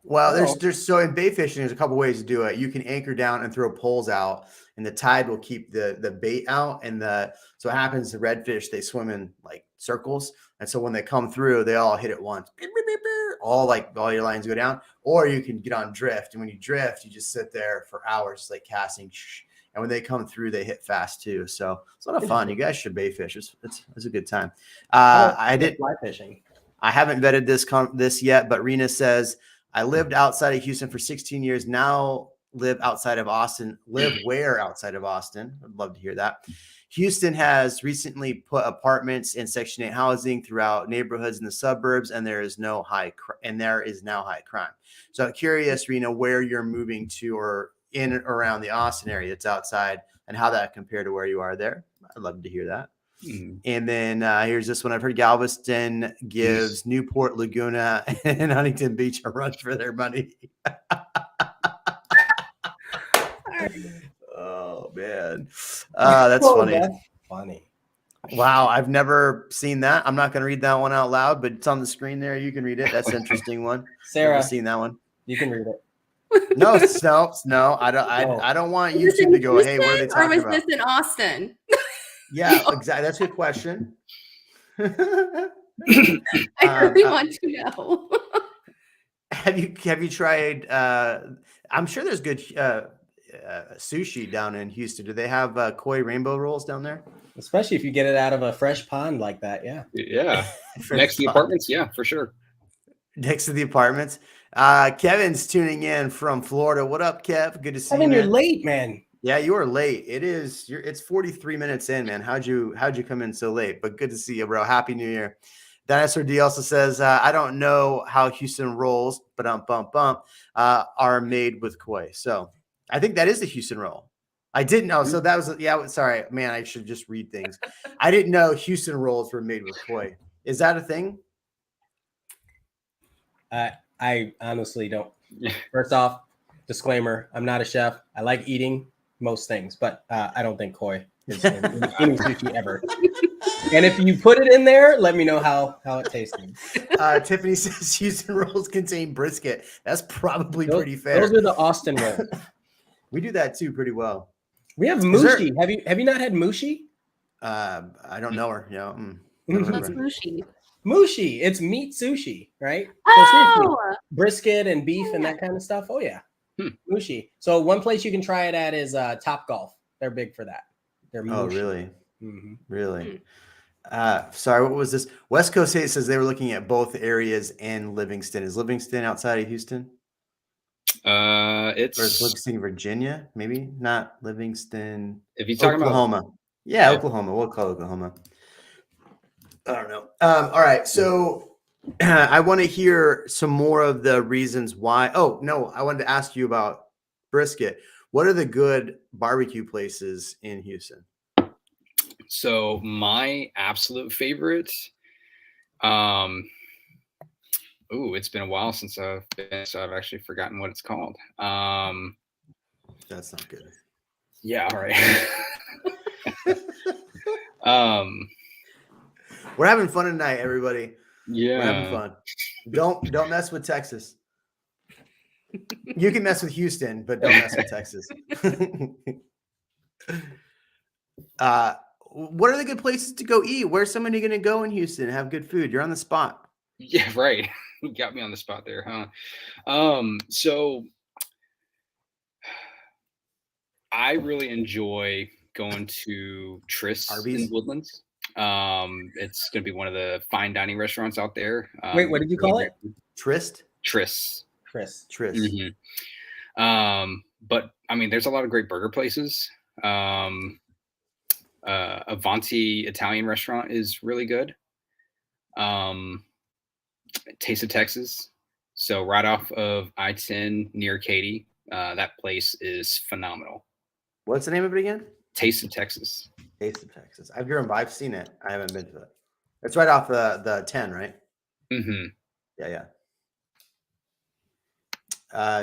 Well, Oh. there's so in bay fishing, there's a couple ways to do it. You can anchor down and throw poles out, and the tide will keep the bait out. And so what happens, the redfish, they swim in like circles, and so when they come through, they all hit at once. Beep, beep, beep, beep. All your lines go down. Or you can get on drift, and when you drift, you just sit there for hours, like casting. And when they come through, they hit fast too. So it's a lot of fun. You guys should bay fish. It's a good time. I did. Fly fishing. I haven't vetted this yet, but Rena says, I lived outside of Houston for 16 years. Now live outside of Austin. Live where outside of Austin? I'd love to hear that. Houston has recently put apartments and Section 8 housing throughout neighborhoods in the suburbs, and there is now high crime. So I'm curious, Rena, where you're moving to or in and around the Austin area that's outside, and how that compared to where you are there. I'd love to hear that. And then here's this one. I've heard Galveston gives Newport, Laguna, and Huntington Beach a run for their money. Oh, man. That's funny. That's funny. Wow. I've never seen that. I'm not going to read that one out loud, but it's on the screen there. You can read it. That's an interesting one. Sarah, Never seen that one. you can read it. No. I don't want Was this YouTube in to go, hey, what are they Houston, or talking was about? this in Austin? Yeah, exactly. That's a good question. I really want to know. Have you tried? I'm sure there's good sushi down in Houston. Do they have koi rainbow rolls down there? Especially if you get it out of a fresh pond like that. Yeah. Yeah. Fresh Next to the pond. apartments, yeah, for sure. Next to the apartments. Kevin's tuning in from Florida. What up, Kev? Good to see I mean, you. you're Man. late, man. Yeah, you are late. It's 43 minutes in, man. How'd you come in so late? But good to see you, bro. Happy New Year. Dinosaur D also says, I don't know how Houston rolls, but are made with koi. So I think that is the Houston roll. I didn't know. So that was, sorry, man, I should just read things. I didn't know Houston rolls were made with koi. Is that a thing? I honestly don't. First off, disclaimer: I'm not a chef. I like eating most things, but I don't think koi is in any sushi ever. And if you put it in there, let me know how it tasted. Tiffany says Houston rolls contain brisket. That's probably Those, pretty fair. those are the Austin rolls. We do that too pretty well. We have Is mushi. Have you not had mushi? I don't know her. Yeah. What's mushi? Mushi. It's meat sushi, right? So Oh, seriously, brisket and beef and that kind of stuff. Oh yeah, mushi. So one place you can try it at is Top Golf. They're big for that. They're Oh, mushi. really? Mm-hmm. Really? Sorry, what was this? West Coast State says they were looking at both areas in Livingston. Is Livingston outside of Houston? Or is It's Livingston, Virginia? Maybe not Livingston. if you're talking about Oklahoma. Yeah, Oklahoma. We'll call it Oklahoma. I don't know. All right. So I want to hear some more of the reasons why. Oh, no. I wanted to ask you about brisket. What are the good barbecue places in Houston? So my absolute favorite, um, ooh, it's been a while since I've been, so I've actually forgotten what it's called. That's not good. Yeah, all right. um, We're having fun tonight, everybody. We're having yeah. fun. Don't mess with Texas. You can mess with Houston, but don't mess with Texas. What are the good places to go eat? Where's somebody going to go in Houston and have good food? You're on the spot. Yeah, right. You got me on the spot there, huh? So I really enjoy going to Tris in Arby's? Woodlands. It's going to be one of the fine dining restaurants out there. Wait, what did you call it? Tryst? Tris. Chris. Tryst. But I mean, there's a lot of great burger places. Avanti Italian restaurant is really good. Taste of Texas. So right off of I-10 near Katy, that place is phenomenal. What's the name of it again? Taste of Texas. Taste of Texas. I've driven by. I've seen it. I haven't been to it. It's right off the 10, right? Mm-hmm. Yeah.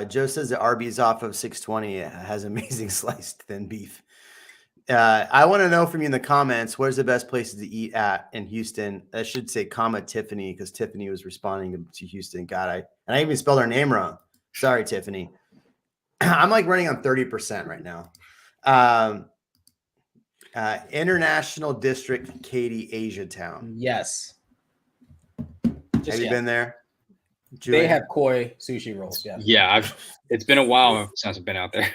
Joe says that Arby's off of 620 has amazing sliced thin beef. I want to know from you in the comments, where's the best places to eat at in Houston? I should say, Tiffany, because Tiffany was responding to Houston. God, I even spelled her name wrong. Sorry, Tiffany. I'm like running on 30% right now. International District, Katy, Asia Town. Yes. Have you been there? They Julian? have koi sushi rolls. Yeah. Yeah, it's been a while since I've been out there.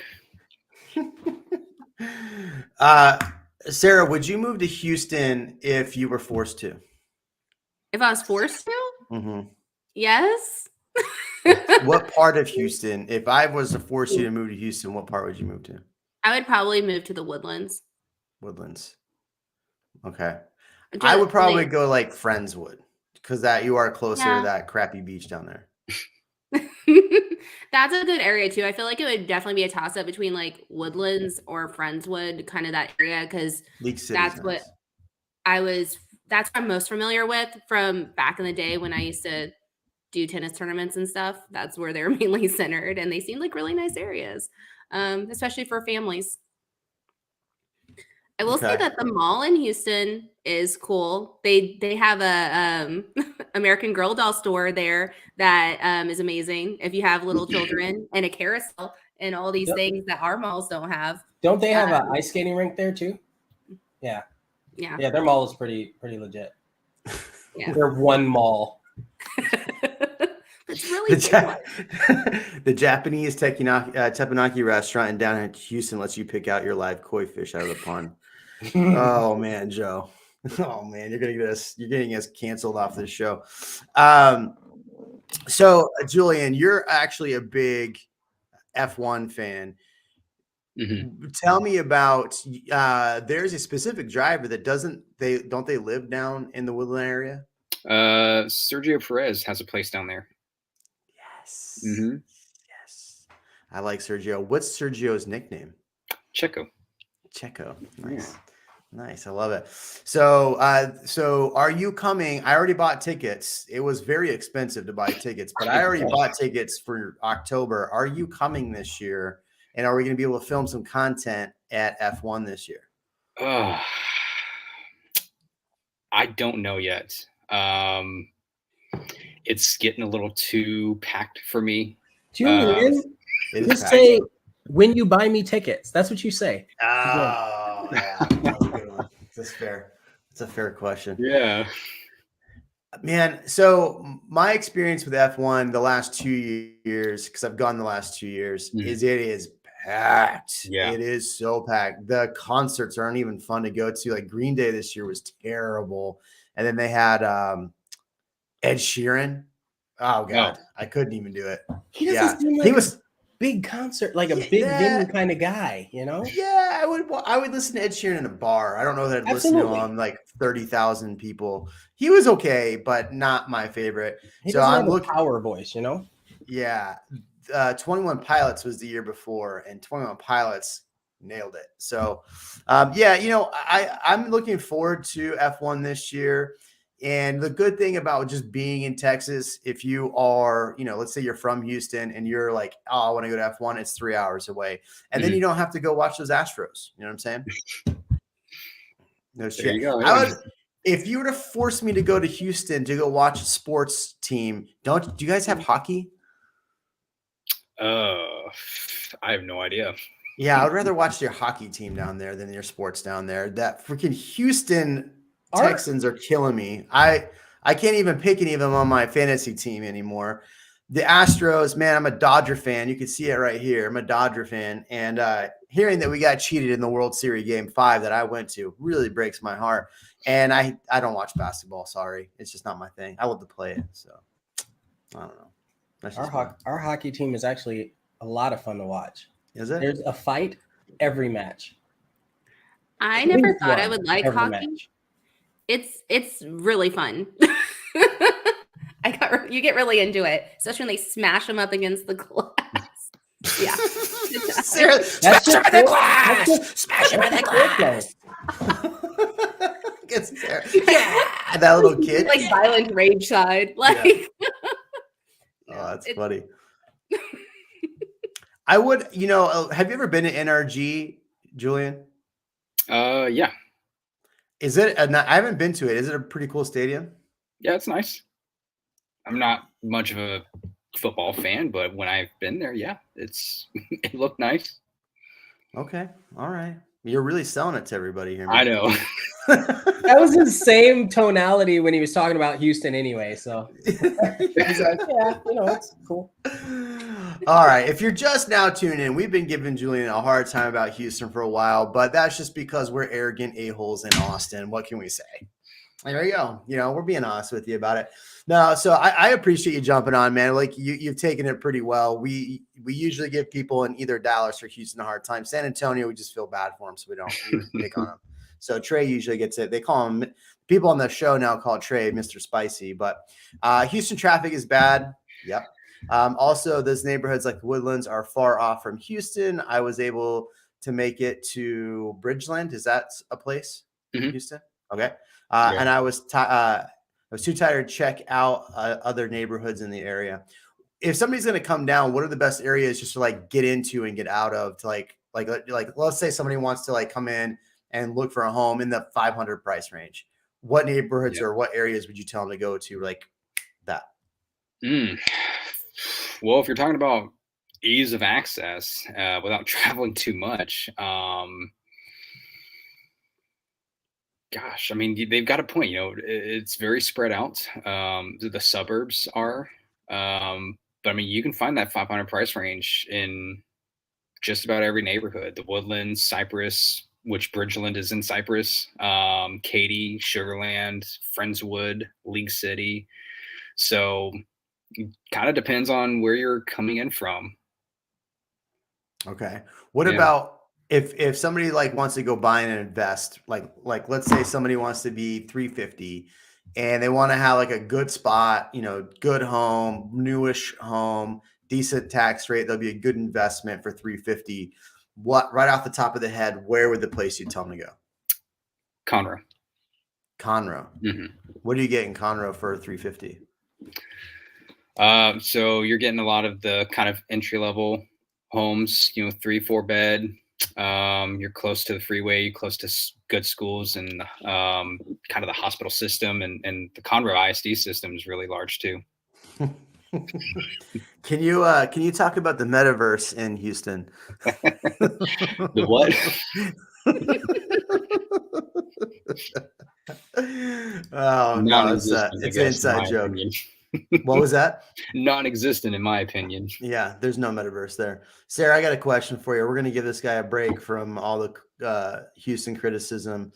Sarah, would you move to Houston if you were forced to? If I was forced to, Mm-hmm. yes. What part of Houston? If I was to force you to move to Houston, what part would you move to? I would probably move to the Woodlands. Woodlands. Okay. I would probably Like, go like Friendswood because that you are closer Yeah. to that crappy beach down there. that's a good area too. I feel like it would definitely be a toss up between like Woodlands or Friendswood, kind of that area, because Leak City's that's nice. what that's what I'm most familiar with from back in the day when I used to do tennis tournaments and stuff. That's where they're mainly centered, and they seem like really nice areas, especially for families. I will say Okay. that the mall in Houston is cool. They have a American Girl doll store there that is amazing if you have little children, and a carousel and all these Yep. things that our malls don't have. Don't they have an ice skating rink there too? Yeah. Yeah. Yeah, their mall is pretty legit. Yeah. They're one mall. It's really big. The Japanese teppanyaki restaurant in downtown Houston lets you pick out your live koi fish out of the pond. Oh man, Joe. Oh man, you're getting us canceled off this show. So Julian, you're actually a big F1 fan. Mm-hmm. Tell me about there's a specific driver that don't they live down in the Woodland area? Sergio Perez has a place down there. Yes. Mm-hmm. Yes. I like Sergio. What's Sergio's nickname? Checo. Nice. Yeah. Nice. I love it. So are you coming? I already bought tickets. It was very expensive to buy tickets, but I already bought tickets for October. Are you coming this year? And are we going to be able to film some content at F1 this year? I don't know yet. It's getting a little too packed for me. Julian, just say, when you buy me tickets. That's what you say. Oh, yeah. That's a good one. That's fair. That's a fair question. Yeah. Man, so my experience with F1 the last 2 years, because I've gone the last 2 years, is it is packed. Yeah. It is so packed. The concerts aren't even fun to go to. Like Green Day this year was terrible. And then they had Ed Sheeran. Oh God, I couldn't even do it. He doesn't seem like big concert, like a big venue kind of guy, you know? Yeah, I would listen to Ed Sheeran in a bar. I don't know that I'd listen to Absolutely. him like 30,000 people. He was okay, but not my favorite. He So doesn't I'm have a looking. power voice, you know? Yeah, 21 Pilots was the year before, and 21 Pilots nailed it. So, yeah, I'm looking forward to F1 this year. And the good thing about just being in Texas, if you are, let's say you're from Houston and you're like, oh, I want to go to F1, it's 3 hours away. And then you don't have to go watch those Astros. You know what I'm saying? No There shit. you go. I Yeah. would, if you were to force me to go to Houston to go watch a sports team, do you guys have hockey? I have no idea. Yeah, I would rather watch your hockey team down there than your sports down there. That freaking Houston Our- Texans are killing me. I can't even pick any of them on my fantasy team anymore. The Astros, man, I'm a Dodger fan. You can see it right here. I'm a Dodger fan. And hearing that we got cheated in the World Series Game 5 that I went to really breaks my heart. And I don't watch basketball. Sorry. It's just not my thing. I love to play it. So I don't know. That's just me. Our hockey team is actually a lot of fun to watch. Is it? There's a fight every match. I At never least thought I one would like every hockey. match. It's really fun. You get really into it, especially when they smash them up against the glass. Yeah. Sarah, That's smash him just in the cool. glass! That's Smash him in the That's glass! Gets Sarah. Yeah, that little kid. Like violent rage side. Like Oh, that's funny. I would, have you ever been to NRG, Julian? Yeah. Is it? I haven't been to it. Is it a pretty cool stadium? Yeah, it's nice. I'm not much of a football fan, but when I've been there, yeah, it looked nice. Okay, all right. You're really selling it to everybody here, man. I know. That was the same tonality when he was talking about Houston anyway. So he's like, yeah, it's cool. All right. If you're just now tuning in, we've been giving Julian a hard time about Houston for a while, but that's just because we're arrogant a-holes in Austin. What can we say? There you go. We're being honest with you about it. No, so I appreciate you jumping on, man. Like you've taken it pretty well. We usually give people in either Dallas or Houston a hard time. San Antonio, we just feel bad for them, so we pick on them. So Trey usually gets it. They call him, people on the show now call Trey Mr. Spicy, but Houston traffic is bad. Yep. Also, those neighborhoods like the Woodlands are far off from Houston. I was able to make it to Bridgeland. Is that a place in Houston? Okay. Yeah. And I was too tired to check out other neighborhoods in the area. If somebody's going to come down, what are the best areas just to like get into and get out of? To like let's say somebody wants to like come in and look for a home in the 500 price range. What neighborhoods or what areas would you tell them to go to like that? Well, if you're talking about ease of access without traveling too much, gosh, I mean, they've got a point. It's very spread out. The suburbs are, but I mean, you can find that 500 price range in just about every neighborhood. The Woodlands, Cypress, which Bridgeland is in Cypress, Katy, Sugarland, Friendswood, League City. So it kind of depends on where you're coming in from. Okay. What about if somebody like wants to go buy and invest, like let's say somebody wants to be 350 and they want to have like a good spot, good home, newish home, decent tax rate, there'll be a good investment for 350. What, right off the top of the head, where would the place you tell them to go? Conroe. Mm-hmm. What do you get in Conroe for 350? So you're getting a lot of the kind of entry level homes, 3-4 bed. You're close to the freeway, you're close to good schools and kind of the hospital system, and the Conroe ISD system is really large too. Can you talk about the metaverse in Houston? The what? Oh no, it's an inside joke. What was that? Non-existent in my opinion. Yeah, there's no metaverse there. Sarah, I got a question for you. We're going to give this guy a break from all the Houston criticism.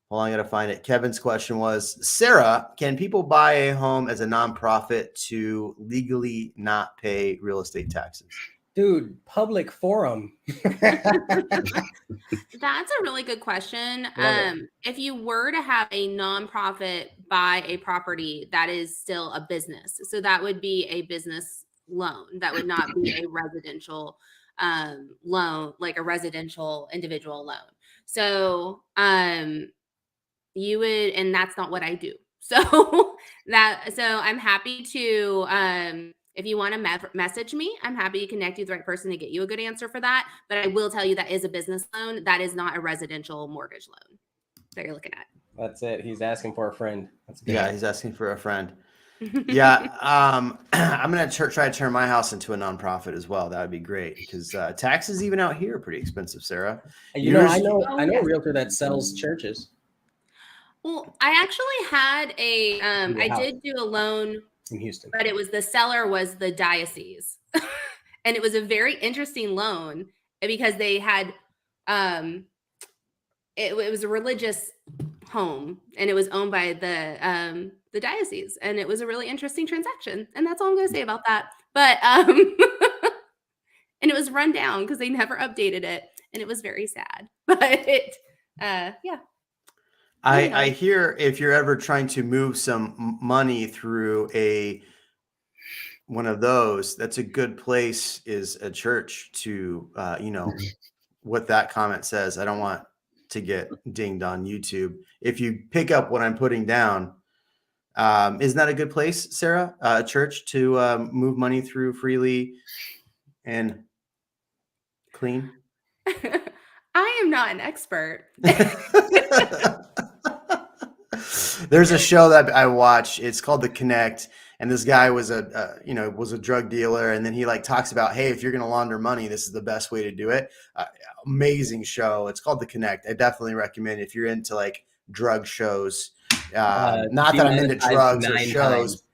Well, I got to find it. Kevin's question was, Sarah, can people buy a home as a nonprofit to legally not pay real estate taxes? Dude, public forum. That's a really good question. Love it. If you were to have a nonprofit buy a property, that is still a business. So that would be a business loan. That would not be a residential loan, like a residential individual loan. So you would, and that's not what I do. So I'm happy to if you want to message me, I'm happy to connect you with the right person to get you a good answer for that. But I will tell you that is a business loan. That is not a residential mortgage loan that you're looking at. That's it. He's asking for a friend. That's good. Yeah, he's asking for a friend. Yeah, I'm gonna try to turn my house into a nonprofit as well. That would be great because taxes even out here are pretty expensive, Sarah. You know, I Oh, know yes. a realtor that sells churches. Well, I actually had a I house. did do a loan In Houston. but it was the seller was the diocese. And it was a very interesting loan because they had it was a religious home and it was owned by the diocese, and it was a really interesting transaction, and that's all I'm going to say about that. But and it was run down because they never updated it, and it was very sad. But yeah. I hear if you're ever trying to move some money through one of those, that's a good place is a church to, what that comment says. I don't want to get dinged on YouTube. If you pick up what I'm putting down, isn't that a good place, Sarah? A church to move money through freely and clean? I am not an expert. There's a show that I watch. It's called The Connect, and this guy was a drug dealer, and then he like talks about, hey, if you're going to launder money, this is the best way to do it. Amazing show. It's called The Connect. I definitely recommend if you're into like drug shows. Not that I'm into drugs or shows.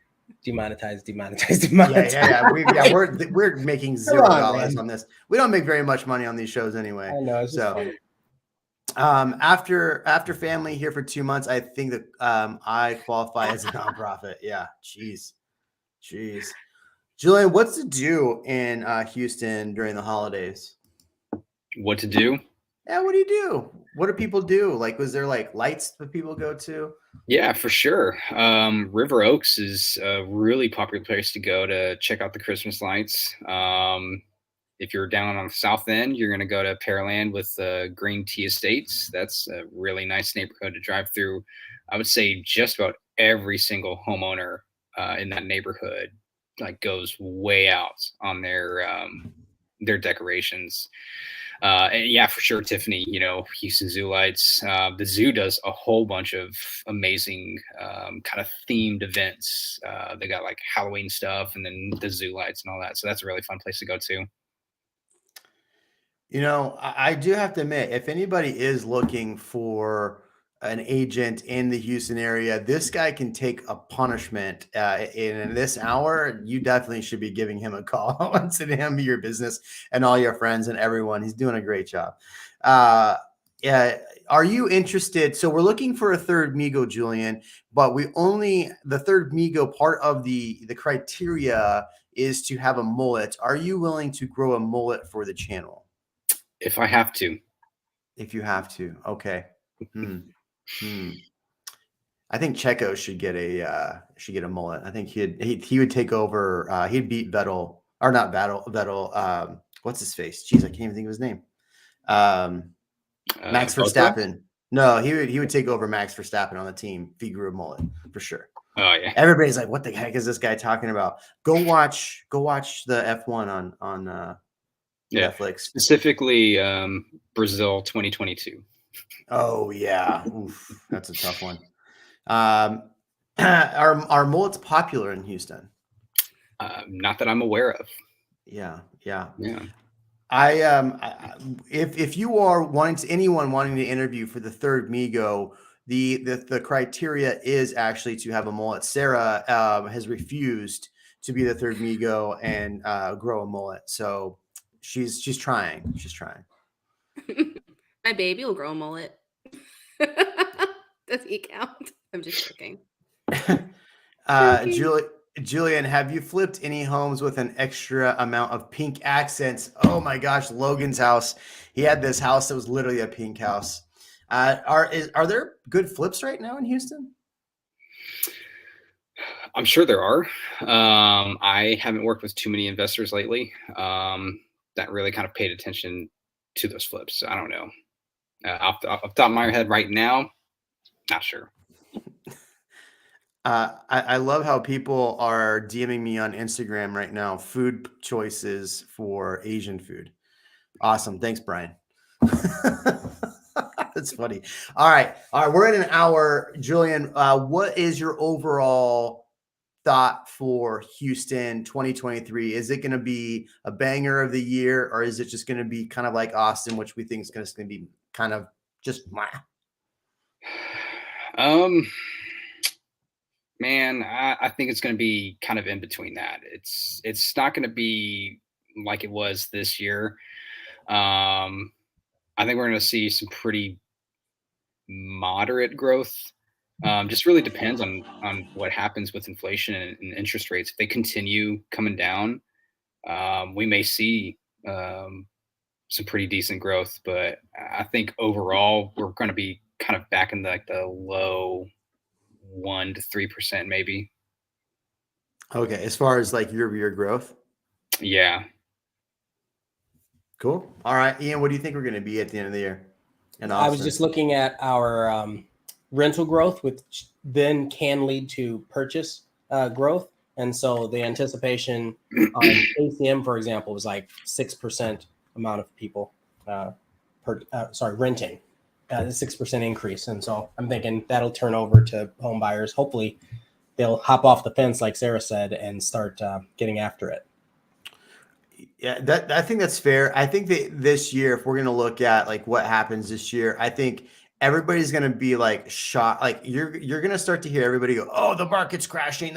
Demonetize. Yeah. We're making $0 on this. We don't make very much money on these shows anyway. I know. It's just funny. After family here for 2 months, I think that I qualify as a nonprofit. Yeah, jeez. Julian, what's to do in Houston during the holidays? What to do? Yeah, what do you do? What do people do? Like, was there like lights that people go to? Yeah, for sure. River Oaks is a really popular place to go to check out the Christmas lights. If you're down on the south end, you're going to go to Pearland with Green Tea Estates. That's a really nice neighborhood to drive through. I would say just about every single homeowner in that neighborhood like goes way out on their decorations. And yeah, for sure, Tiffany, Houston Zoo lights. The zoo does a whole bunch of amazing kind of themed events. They got like Halloween stuff and then the zoo lights and all that. So that's a really fun place to go to. I do have to admit, if anybody is looking for an agent in the Houston area, this guy can take a punishment in this hour. You definitely should be giving him a call and sending him your business and all your friends and everyone. He's doing a great job. Yeah. Are you interested? So we're looking for a third Migo, Julian, but the third Migo part of the criteria is to have a mullet. Are you willing to grow a mullet for the channel? If I have to. If you have to. Okay. I think Checo should get a mullet. I think he would take over. He'd beat Vettel, or not Vettel. What's his face? Jeez, I can't even think of his name. Max Verstappen. No, he would take over Max Verstappen on the team if he grew a mullet for sure. Oh yeah. Everybody's like, what the heck is this guy talking about? Go watch the F1 on Netflix. Specifically Brazil 2022. Oh yeah. Oof, that's a tough one. Are mullets popular in Houston? Not that I'm aware of. Yeah. If you are anyone wanting to interview for the third Migo, the criteria is actually to have a mullet. Sarah has refused to be the third Migo and grow a mullet. So she's trying. My baby will grow a mullet. Does he count? I'm just joking. Julian, have you flipped any homes with an extra amount of pink accents? Oh my gosh, Logan's house. He had this house that was literally a pink house. Are there good flips right now in Houston? I'm sure there are. I haven't worked with too many investors lately that really kind of paid attention to those flips. I don't know. Off the top of my head right now, not sure. I love how people are DMing me on Instagram right now, food choices for Asian food. Awesome. Thanks, Brian. That's funny. All right. We're at an hour. Julian, what is your overall thought for Houston 2023? Is it going to be a banger of the year, or is it just going to be kind of like Austin, which we think is going to be kind of just Man, I think it's going to be kind of in between that. It's not going to be like it was this year. I think we're going to see some pretty moderate growth. Just really depends on what happens with inflation and interest rates. If they continue coming down, we may see some pretty decent growth. But I think overall we're going to be kind of back in the low 1 to 3% maybe. Okay. As far as like year-over-year growth. Yeah. Cool. All right, Ian, what do you think we're going to be at the end of the year? And I was just looking at our rental growth, which then can lead to purchase growth. And so the anticipation on ACM, for example, was like 6% amount of people renting, 6% increase. And so I'm thinking that'll turn over to home buyers. Hopefully they'll hop off the fence, like Sarah said, and start getting after it. Yeah, I think that's fair. I think that this year, if we're going to look at like what happens this year, I think everybody's going to be like shocked. Like you're going to start to hear everybody go, "Oh, the market's crashing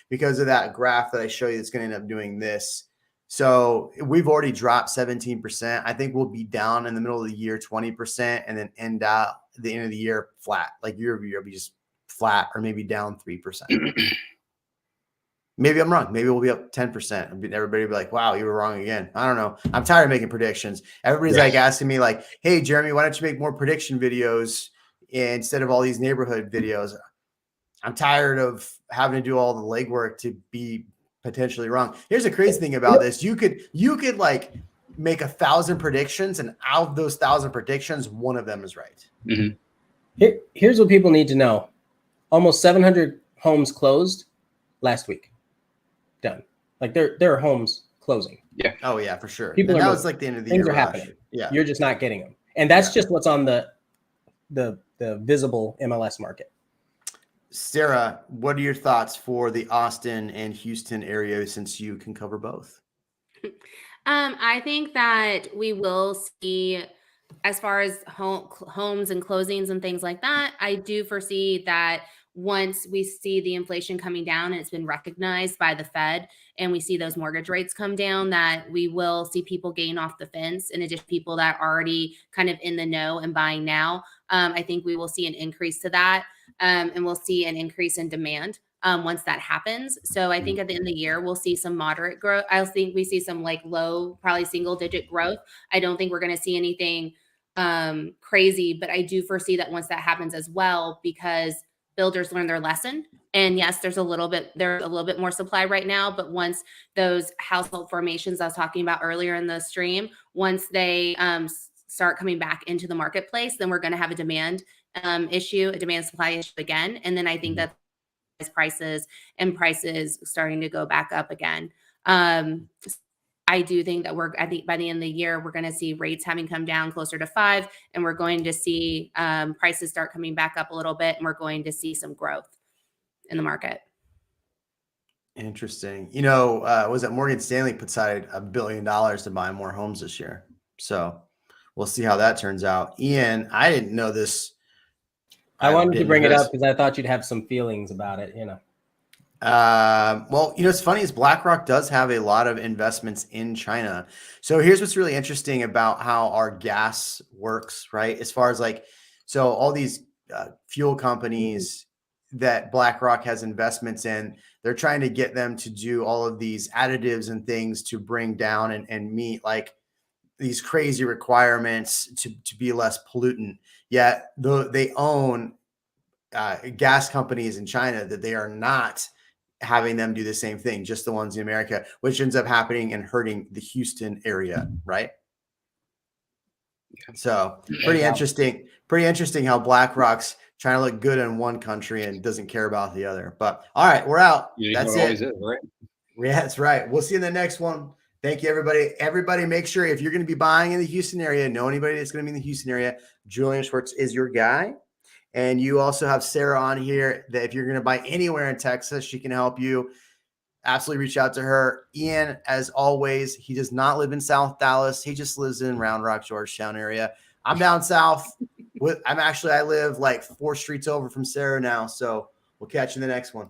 because of that graph that I show you that's going to end up doing this." So we've already dropped 17%. I think we'll be down in the middle of the year 20% and then end out the end of the year flat. Like year over year, will be just flat or maybe down 3%. Maybe I'm wrong. Maybe we'll be up 10%. Everybody will be like, wow, you were wrong again. I don't know. I'm tired of making predictions. Everybody's like asking me like, hey, Jeremy, why don't you make more prediction videos instead of all these neighborhood videos? I'm tired of having to do all the legwork to be potentially wrong. Here's the crazy thing about this. You could like make 1,000 predictions, and out of those 1,000 predictions, one of them is right. Mm-hmm. Here's what people need to know. Almost 700 homes closed last week. Done. Like there are homes closing. Yeah. Oh yeah, for sure. People and are that was like the end of the things year. are rush. happening. Yeah. You're just not getting them. And that's just what's on the visible MLS market. Sarah, what are your thoughts for the Austin and Houston area since you can cover both? I think that we will see, as far as homes and closings and things like that, I do foresee that once we see the inflation coming down and it's been recognized by the Fed and we see those mortgage rates come down, that we will see people gain off the fence, in addition to people that are already kind of in the know and buying now. I think we will see an increase to that, and we'll see an increase in demand once that happens. So I think at the end of the year, we'll see some moderate growth. I think we see some like low, probably single digit growth. I don't think we're going to see anything crazy, but I do foresee that once that happens as well, because builders learn their lesson. And yes, there's a little bit more supply right now, but once those household formations I was talking about earlier in the stream, once they start coming back into the marketplace, then we're going to have a demand issue, a demand supply issue again. And then I think that prices starting to go back up again. I do think that I think by the end of the year, we're going to see rates having come down closer to 5, and we're going to see prices start coming back up a little bit, and we're going to see some growth in the market. Interesting. Was that Morgan Stanley put aside $1 billion to buy more homes this year? So we'll see how that turns out. Ian, I didn't know this. I wanted to bring it up because I thought you'd have some feelings about it, Well, it's funny is BlackRock does have a lot of investments in China. So here's what's really interesting about how our gas works, right? As far as so all these fuel companies, that BlackRock has investments in. They're trying to get them to do all of these additives and things to bring down and meet like these crazy requirements to be less pollutant. Yet they own gas companies in China that they are not having them do the same thing, just the ones in America, which ends up happening and hurting the Houston area, right? So pretty interesting how BlackRock's trying to look good in one country and doesn't care about the other. But all right, we're out. That's it. Always is, right? Yeah, that's right. We'll see you in the next one. Thank you, everybody. Everybody, make sure if you're going to be buying in the Houston area, know anybody that's going to be in the Houston area, Julian Schwartz is your guy. And you also have Sarah on here that if you're going to buy anywhere in Texas, she can help you. Absolutely reach out to her. Ian, as always, he does not live in South Dallas. He just lives in Round Rock, Georgetown area. I'm down south. I live like 4 streets over from Sarah now. So we'll catch you in the next one.